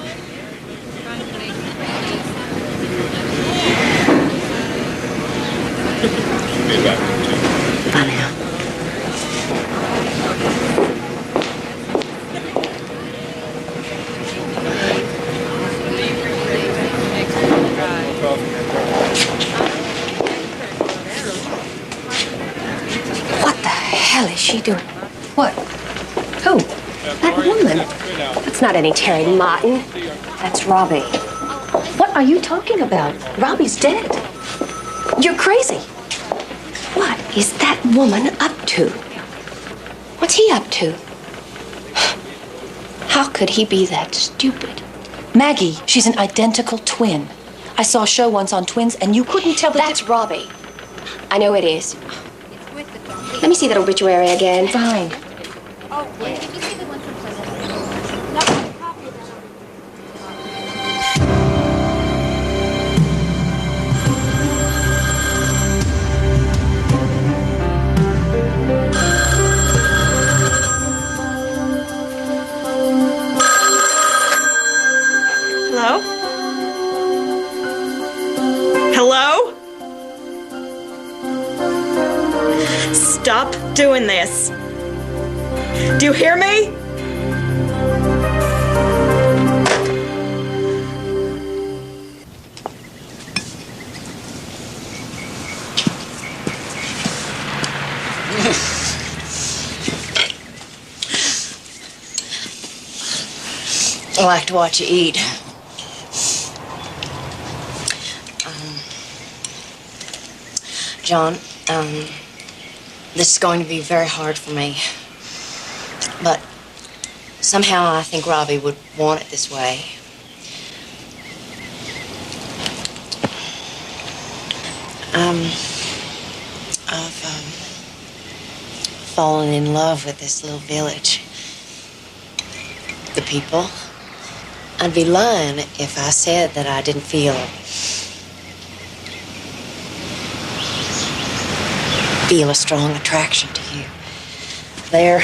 Bye now. What the hell is she doing? What? Who? That woman. That's not any Terry Martin. That's Robbie. What are you talking about? Robbie's dead. You're crazy. What is that woman up to? What's he up to? How could he be that stupid? Maggie, she's an identical twin. I saw a show once on twins, and you couldn't tell the That's Robbie. I know it is. Let me see that obituary again. Fine. Hello? Hello? Stop doing this. Do you hear me? I like to watch you eat. John, this is going to be very hard for me. But somehow I think Robbie would want it this way. I've fallen in love with this little village. The people. I'd be lying if I said that I didn't feel a strong attraction to you. There.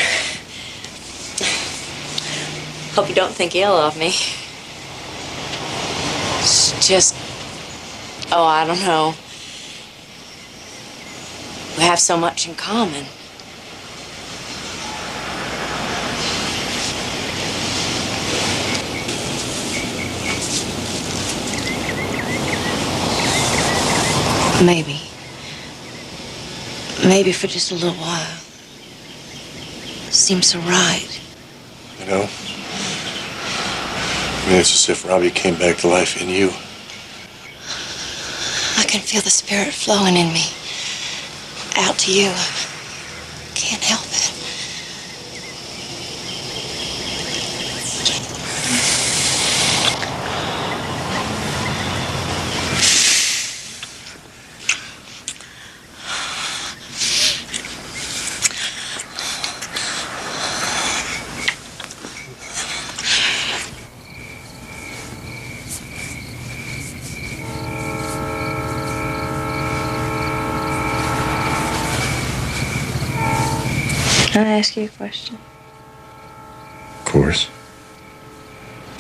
Hope you don't think ill of me. It's just, I don't know. We have so much in common. Maybe for just a little while. Seems so right. You know, it's as if Robbie came back to life in you. I can feel the spirit flowing in me. Out to you. Can't help it. Can I ask you a question? Of course.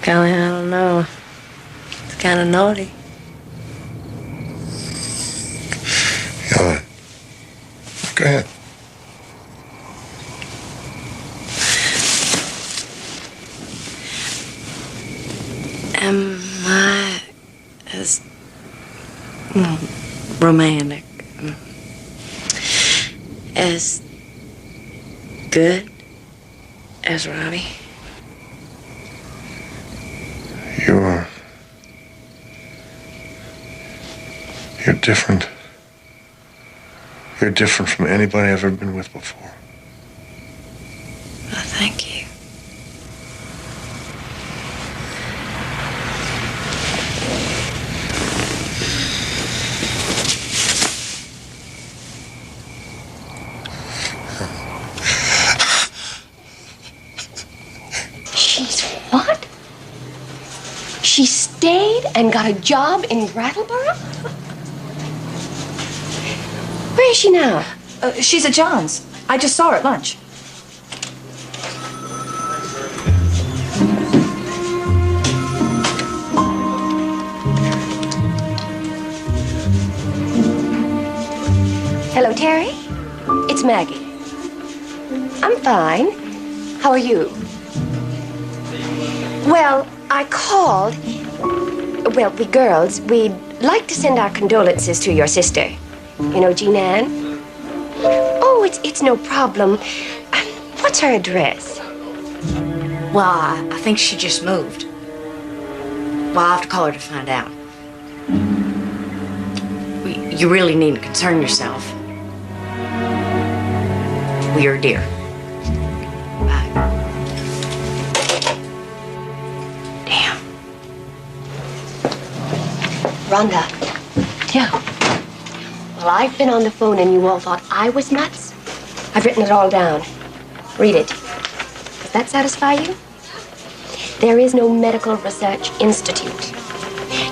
Golly, I don't know. It's kind of naughty. Yeah. Go ahead. Am I as romantic, as good as Robbie? You are. You're different. You're different from anybody I've ever been with before. Well, thank you. She's what? She stayed and got a job in Brattleboro? Where is she now? She's at John's. I just saw her at lunch. Hello, Terry. It's Maggie. I'm fine. How are you? Well, I called. Well, we girls, we'd like to send our condolences to your sister. You know, Jean Ann? Oh, it's no problem. What's her address? Well, I think she just moved. Well, I'll have to call her to find out. You really needn't concern yourself. We're dear. Bye. Damn. Rhonda. Yeah. Well, I've been on the phone and you all thought I was nuts. I've written it all down. Read it. Does that satisfy you? There is no medical research institute.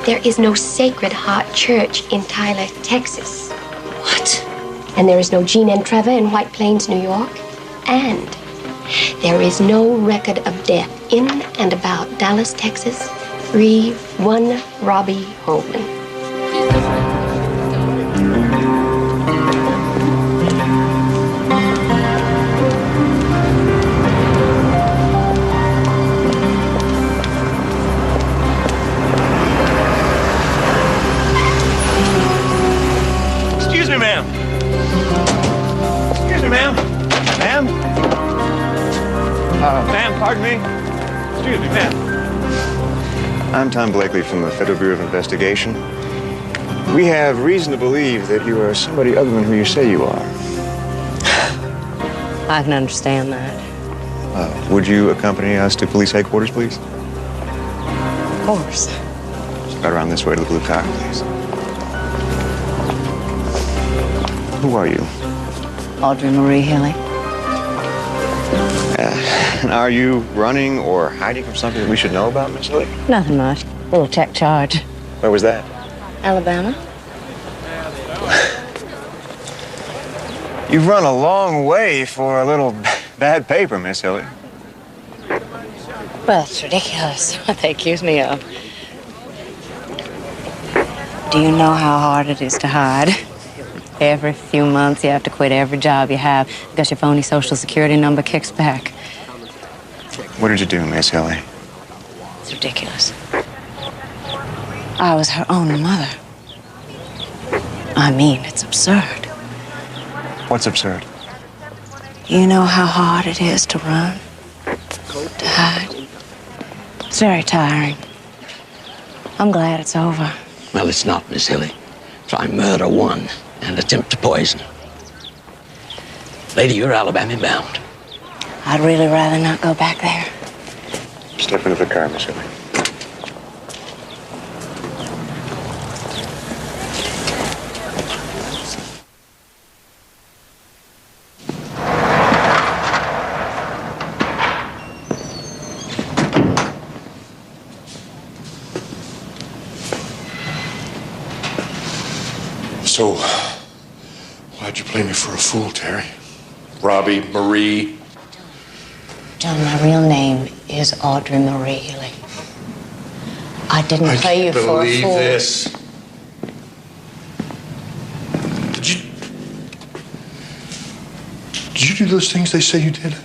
There is no Sacred Heart Church in Tyler, Texas. What? And there is no Jean and Trevor in White Plains, New York. And there is no record of death in and about Dallas, Texas. 3-1 Robbie Holman. Excuse me, ma'am. Excuse me, ma'am. Ma'am? Ma'am, pardon me. Excuse me, ma'am. I'm Tom Blakely from the Federal Bureau of Investigation. We have reason to believe that you are somebody other than who you say you are. I can understand that. Would you accompany us to police headquarters, please? Of course. Right around this way to the Blue Cock, please. Who are you? Audrey Marie Hilly. And are you running or hiding from something that we should know about, Miss Hilly? Nothing much. Little tech charge. Where was that? Alabama. You've run a long way for a little bad paper, Miss Hilly. Well, it's ridiculous what they accuse me of. Do you know how hard it is to hide? Every few months, you have to quit every job you have because your phony Social Security number kicks back. What did you do, Miss Hilly? It's ridiculous. I was her own mother. I mean, it's absurd. What's absurd? You know how hard it is to run, to hide. It's very tiring. I'm glad it's over. Well, it's not, Miss Hilly. Try murder 1 and attempt to poison. Lady, you're Alabama bound. I'd really rather not go back there. Step into the car, Miss Hilly. So, why'd you play me for a fool, Terry? Robbie, Marie. John, my real name is Audrey Marie Healy. I didn't play you for a fool. This. Did you do those things they say you did?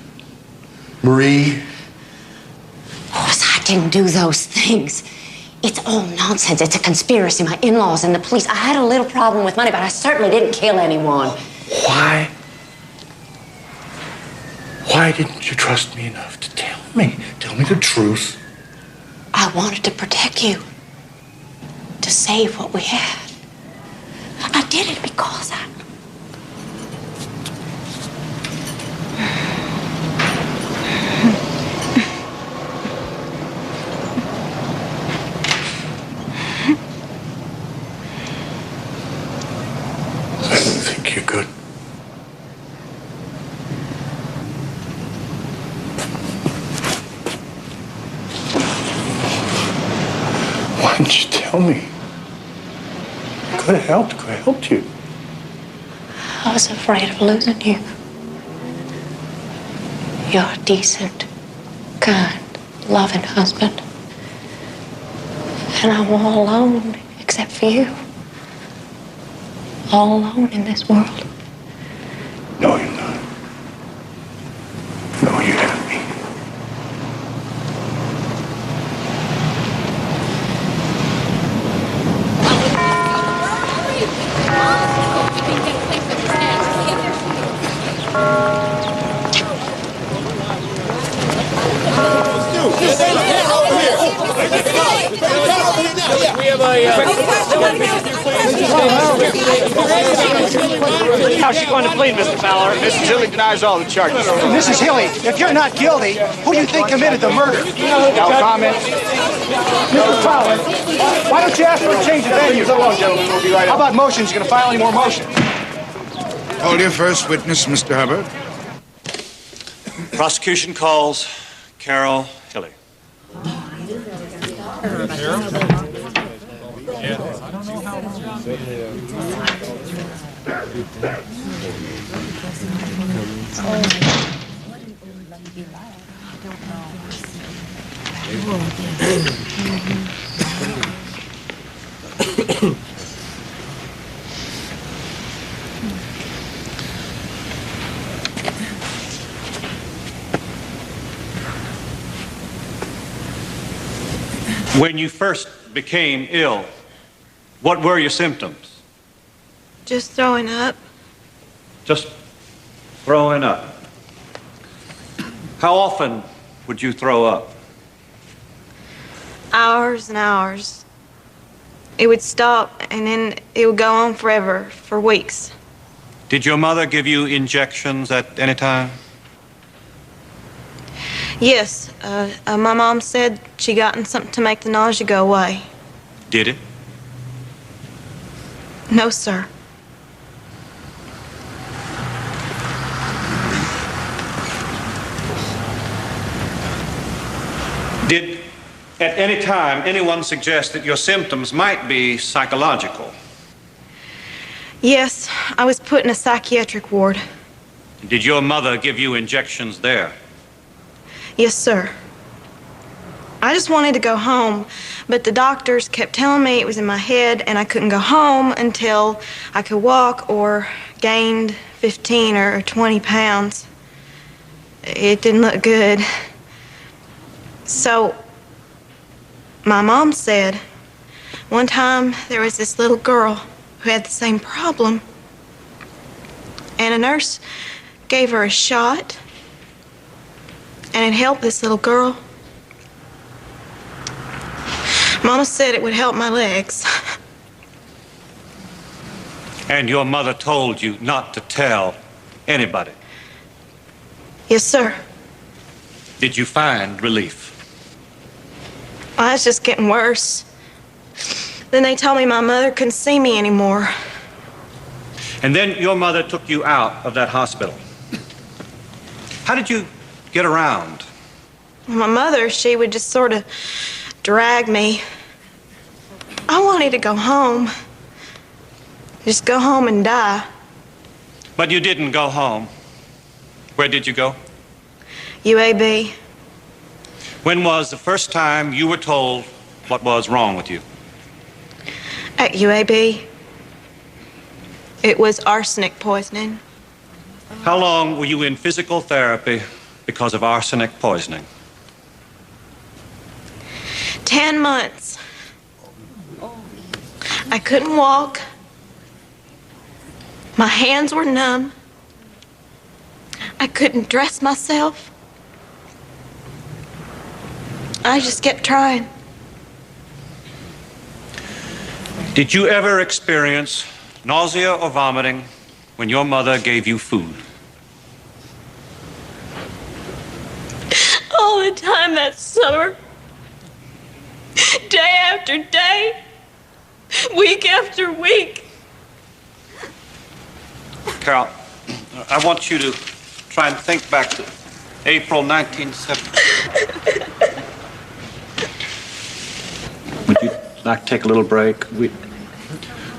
Marie? Of course, I didn't do those things. It's all nonsense. It's a conspiracy. My in-laws and the police. I had a little problem with money, but I certainly didn't kill anyone. Why? Why didn't you trust me enough to tell me? Tell me the truth. I wanted to protect you. To save what we had. I did it because I... I don't think you're good. Why didn't you tell me? Could have helped you. I was afraid of losing you. You're a decent, kind, loving husband. And I'm all alone except for you. All alone in this world. No, you're not. No, you have me. How's she going to plead, Mr. Fowler? Mrs. Hilly denies all the charges. Mrs. Hilly, if you're not guilty, who do you think committed the murder? No comment. Mr. Fowler, why don't you ask for a change of venue? So long, gentlemen. We'll be right How up. about motions? You gonna file any more motions? Call your first witness, Mr. Hubbard. Prosecution calls Carol Hilly. When you first became ill, what were your symptoms? Just throwing up. Just throwing up. How often would you throw up? Hours and hours. It would stop and then it would go on forever, for weeks. Did your mother give you injections at any time? Yes, my mom said she gotten something to make the nausea go away. Did it? No, sir. Did at any time anyone suggest that your symptoms might be psychological? Yes, I was put in a psychiatric ward. Did your mother give you injections there? Yes, sir. I just wanted to go home, but the doctors kept telling me it was in my head and I couldn't go home until I could walk or gained 15 or 20 pounds. It didn't look good. So, my mom said, one time there was this little girl who had the same problem, and a nurse gave her a shot, and it helped this little girl. Mama said it would help my legs. And your mother told you not to tell anybody? Yes, sir. Did you find relief? I was just getting worse. Then they told me my mother couldn't see me anymore. And then your mother took you out of that hospital. How did you get around? My mother, she would just sort of drag me. I wanted to go home. Just go home and die. But you didn't go home. Where did you go? UAB. When was the first time you were told what was wrong with you? At UAB. It was arsenic poisoning. How long were you in physical therapy because of arsenic poisoning? 10 months. I couldn't walk. My hands were numb. I couldn't dress myself. I just kept trying. Did you ever experience nausea or vomiting when your mother gave you food? All the time that summer. Day after day. Week after week. Carol, I want you to try and think back to April 1970. Would you like to take a little break?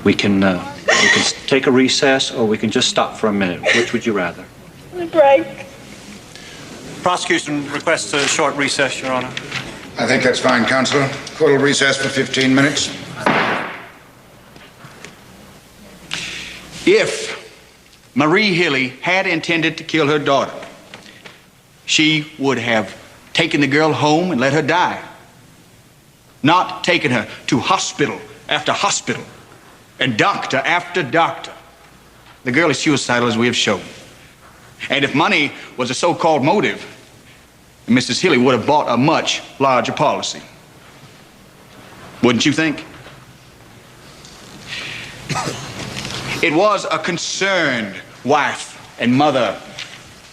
We can take a recess, or we can just stop for a minute. Which would you rather? Break. Prosecution requests a short recess, Your Honor. I think that's fine, Counselor. Court will recess for 15 minutes. If Marie Hilly had intended to kill her daughter, she would have taken the girl home and let her die. Not taken her to hospital after hospital and doctor after doctor. The girl is suicidal, as we have shown. And if money was a so-called motive, Mrs. Hilly would have bought a much larger policy. Wouldn't you think? It was a concerned wife and mother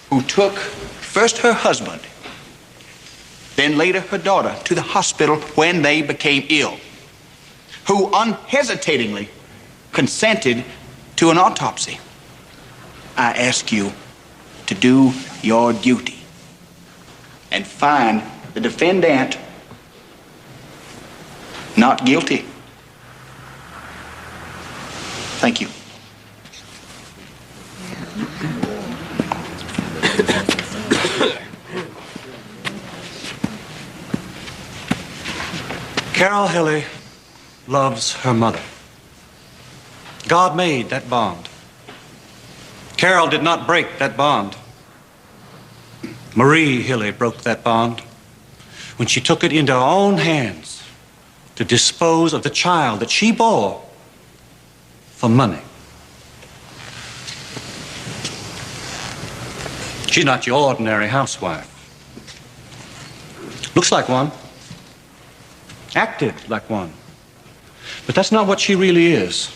who took first her husband, then later her daughter to the hospital when they became ill, who unhesitatingly consented to an autopsy. I ask you to do your duty and find the defendant not guilty. Thank you. Carol Hilly loves her mother. God made that bond. Carol did not break that bond. Marie Hilly broke that bond when she took it into her own hands to dispose of the child that she bore for money. She's not your ordinary housewife. Looks like one. Acted like one. But that's not what she really is.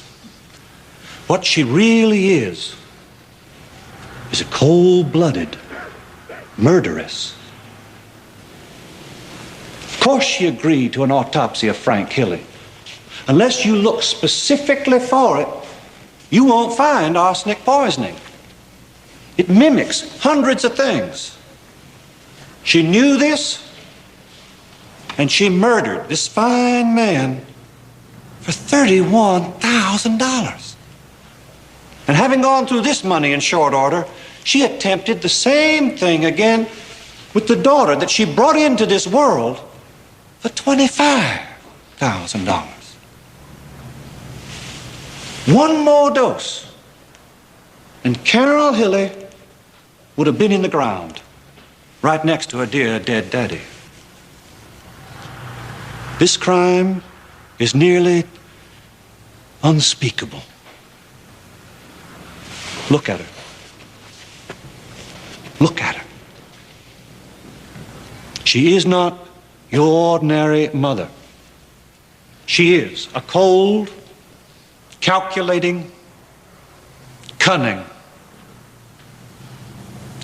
What she really is a cold-blooded murderess. Of course she agreed to an autopsy of Frank Hilly. Unless you look specifically for it, you won't find arsenic poisoning. It mimics hundreds of things. She knew this, and she murdered this fine man for $31,000. And having gone through this money in short order, she attempted the same thing again with the daughter that she brought into this world for $25,000. One more dose, and Carol Hilly would have been in the ground, right next to her dear dead daddy. This crime is nearly unspeakable. Look at her. Look at her. She is not your ordinary mother. She is a cold, calculating, cunning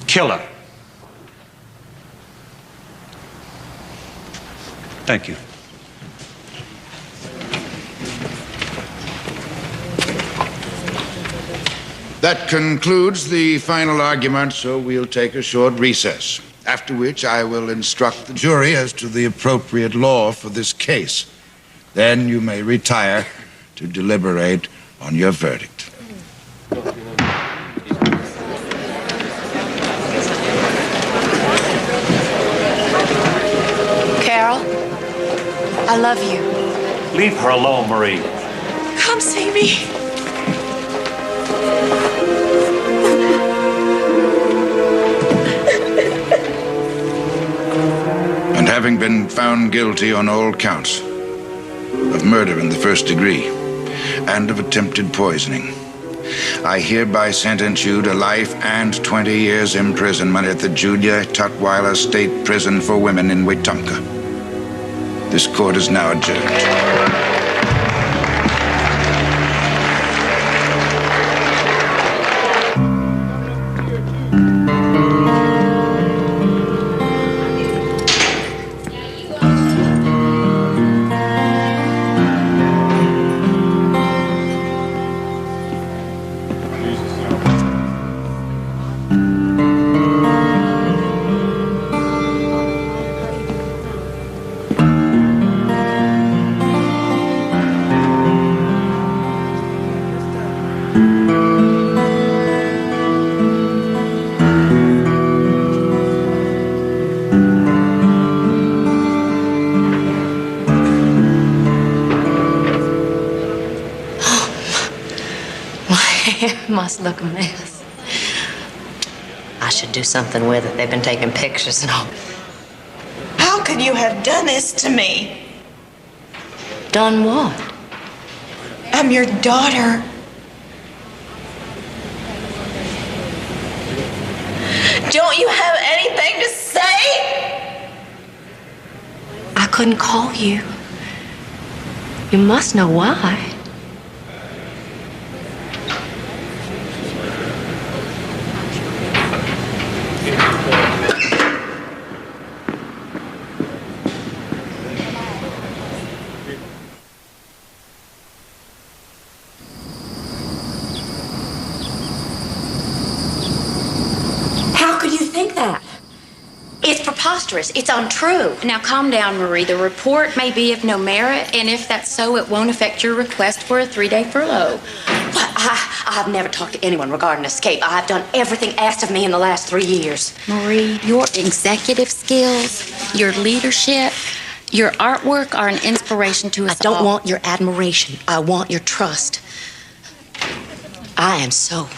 killer. Thank you. That concludes the final argument, so we'll take a short recess, after which I will instruct the jury as to the appropriate law for this case. Then you may retire to deliberate on your verdict. I love you. Leave her alone, Marie. Come see me. And having been found guilty on all counts of murder in the first degree and of attempted poisoning, I hereby sentence you to life and 20 years imprisonment at the Julia Tutwiler State Prison for Women in Wetumpka. This court is now adjourned. Must look a mess. I should do something with it. They've been taking pictures and all. How could you have done this to me? Done what? I'm your daughter. Don't you have anything to say? I couldn't call you. You must know why. It's preposterous. It's untrue. Now, calm down, Marie. The report may be of no merit, and if that's so, it won't affect your request for a 3-day furlough. But I have never talked to anyone regarding escape. I have done everything asked of me in the last 3 years. Marie, your executive skills, your leadership, your artwork are an inspiration to us all. I don't want your admiration. I want your trust. I am so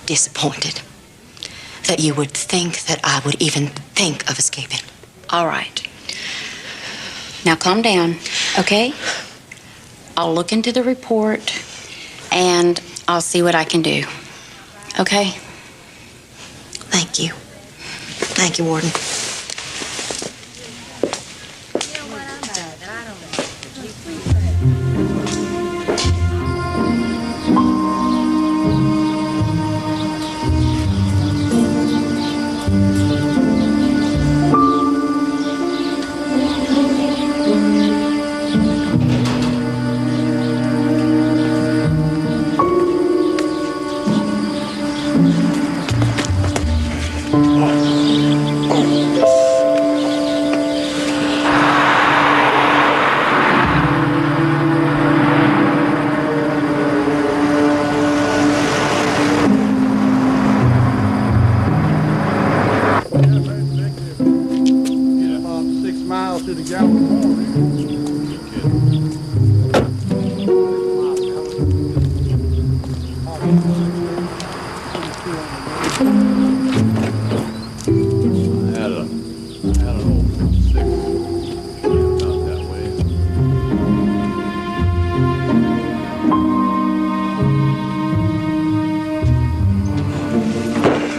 disappointed that you would think that I would even think of escaping. All right. Now calm down, okay? I'll look into the report and I'll see what I can do. Okay? Thank you. Thank you, Warden.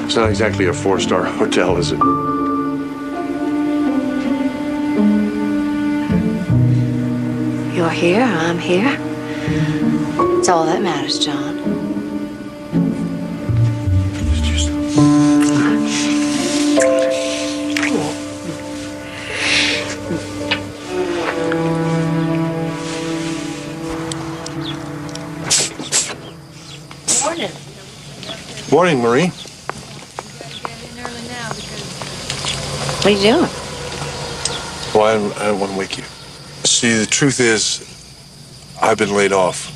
It's not exactly a 4-star hotel, is it? You're here, I'm here. It's all that matters, John. Morning. Morning, Marie. What are you doing? Well, I don't want to wake you. See, the truth is, I've been laid off.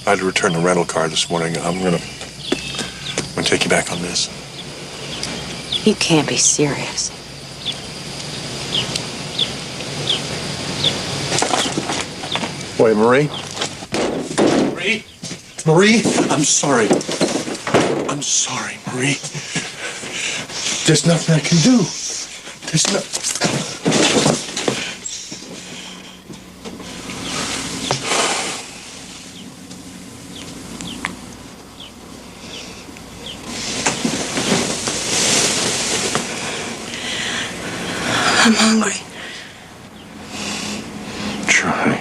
I had to return the rental car this morning. I'm gonna take you back on this. You can't be serious. Wait, Marie? Marie? Marie? I'm sorry. I'm sorry, Marie. There's nothing I can do. There's no... I'm hungry. Sure, honey.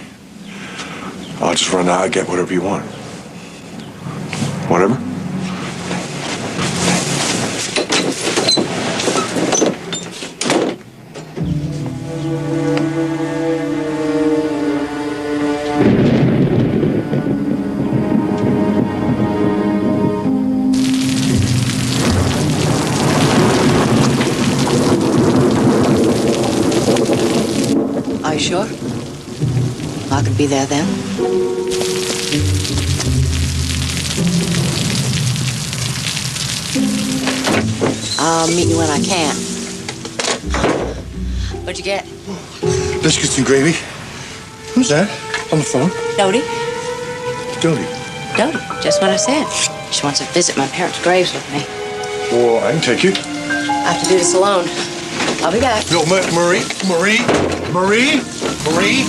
I'll just run out and get whatever you want. Whatever? Are you sure? I could be there then. I'll meet you when I can. What'd you get? Biscuits and gravy. Who's that? On the phone? Dodie? Dodie. Dodie, just what I said. She wants to visit my parents' graves with me. Well, I can take you. I have to do this alone. I'll be back. No, Marie. Marie. Marie. Marie.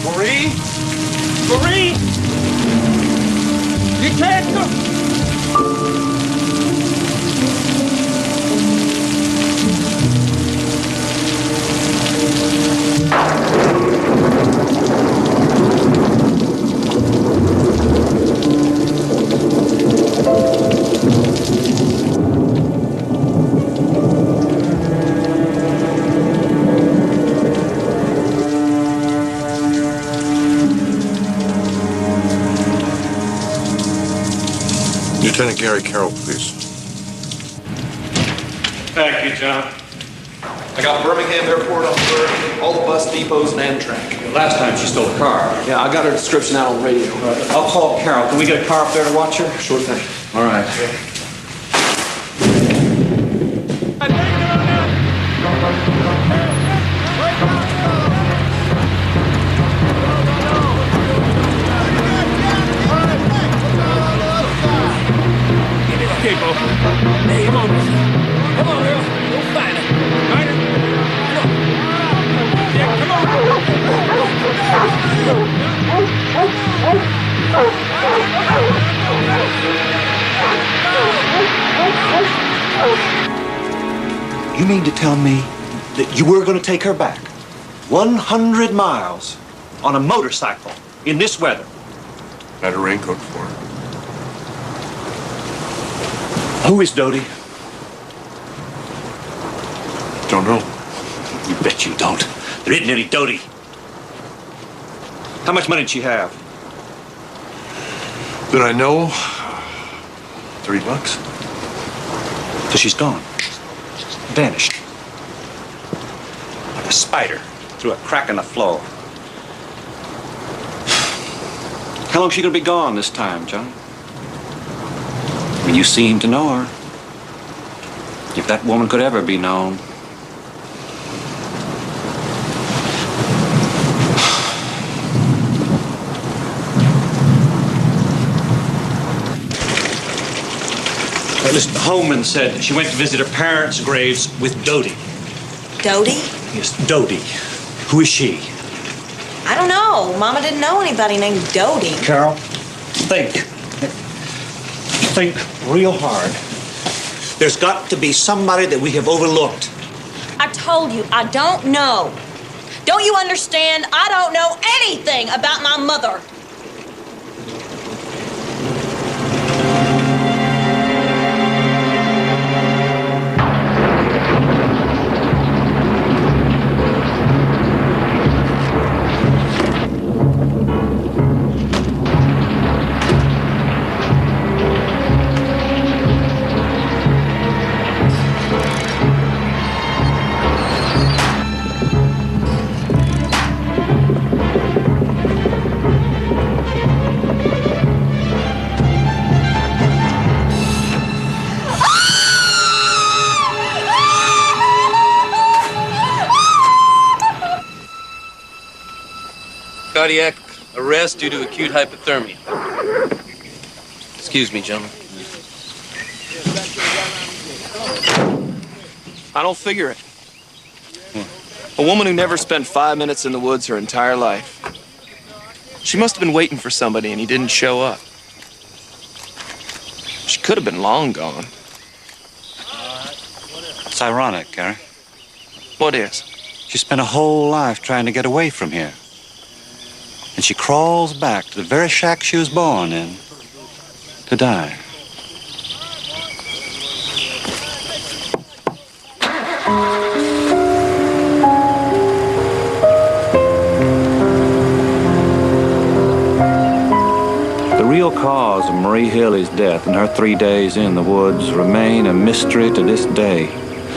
Marie. Marie! You can't go! Lieutenant Gary Carroll, please. Thank you, John. I got Birmingham Airport on Bird, all the bus depots and Amtrak. Last time she stole a car. Yeah, I got her description out on radio. I'll call Carol. Can we get a car up there to watch her? Sure thing. All right. Okay, Bo. Hey, come on. Come on, girl. Go find her. Find her. Come on. Yeah, come You mean to tell me that you were going to take her back 100 miles on a motorcycle in this weather? I had a raincoat for her. Who is Dodie? Don't know. You bet you don't. There isn't any Dodie. How much money did she have? Did I know? $3. So she's gone. Vanished. Like a spider through a crack in the floor. How long is she gonna be gone this time, John? I mean, you seem to know her. If that woman could ever be known. Listen, Holman said she went to visit her parents' graves with Dodie. Dodie? Yes, Dodie. Who is she? I don't know. Mama didn't know anybody named Dodie. Carol, think. Think real hard. There's got to be somebody that we have overlooked. I told you, I don't know. Don't you understand? I don't know anything about my mother. Cardiac Arrest due to acute hypothermia. Excuse me, gentlemen. I don't figure it. A woman who never spent 5 minutes in the woods her entire life. She must have been waiting for somebody and he didn't show up. She could have been long gone. It's ironic, Gary. What is? She spent a whole life trying to get away from here. And she crawls back to the very shack she was born in to die. The real cause of Marie Healy's death and her 3 days in the woods remain a mystery to this day.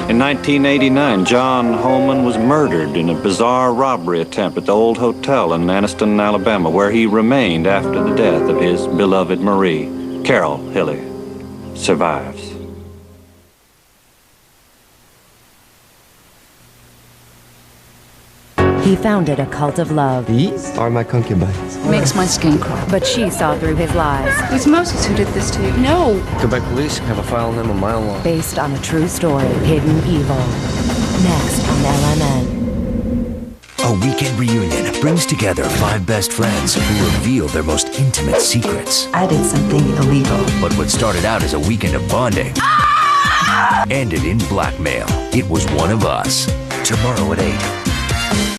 In 1989, John Holman was murdered in a bizarre robbery attempt at the old hotel in Anniston, Alabama, where he remained after the death of his beloved Marie. Carol Healy survives. He founded a cult of love. These are my concubines. Makes my skin crawl. But she saw through his lies. It's Moses who did this to you. No. Quebec police have a file on them a mile long. Based on a true story, Hidden Evil. Next on LMN. A weekend reunion brings together 5 best friends who reveal their most intimate secrets. I did something illegal. But what started out as a weekend of bonding ended in blackmail. It was One of Us. Tomorrow at 8.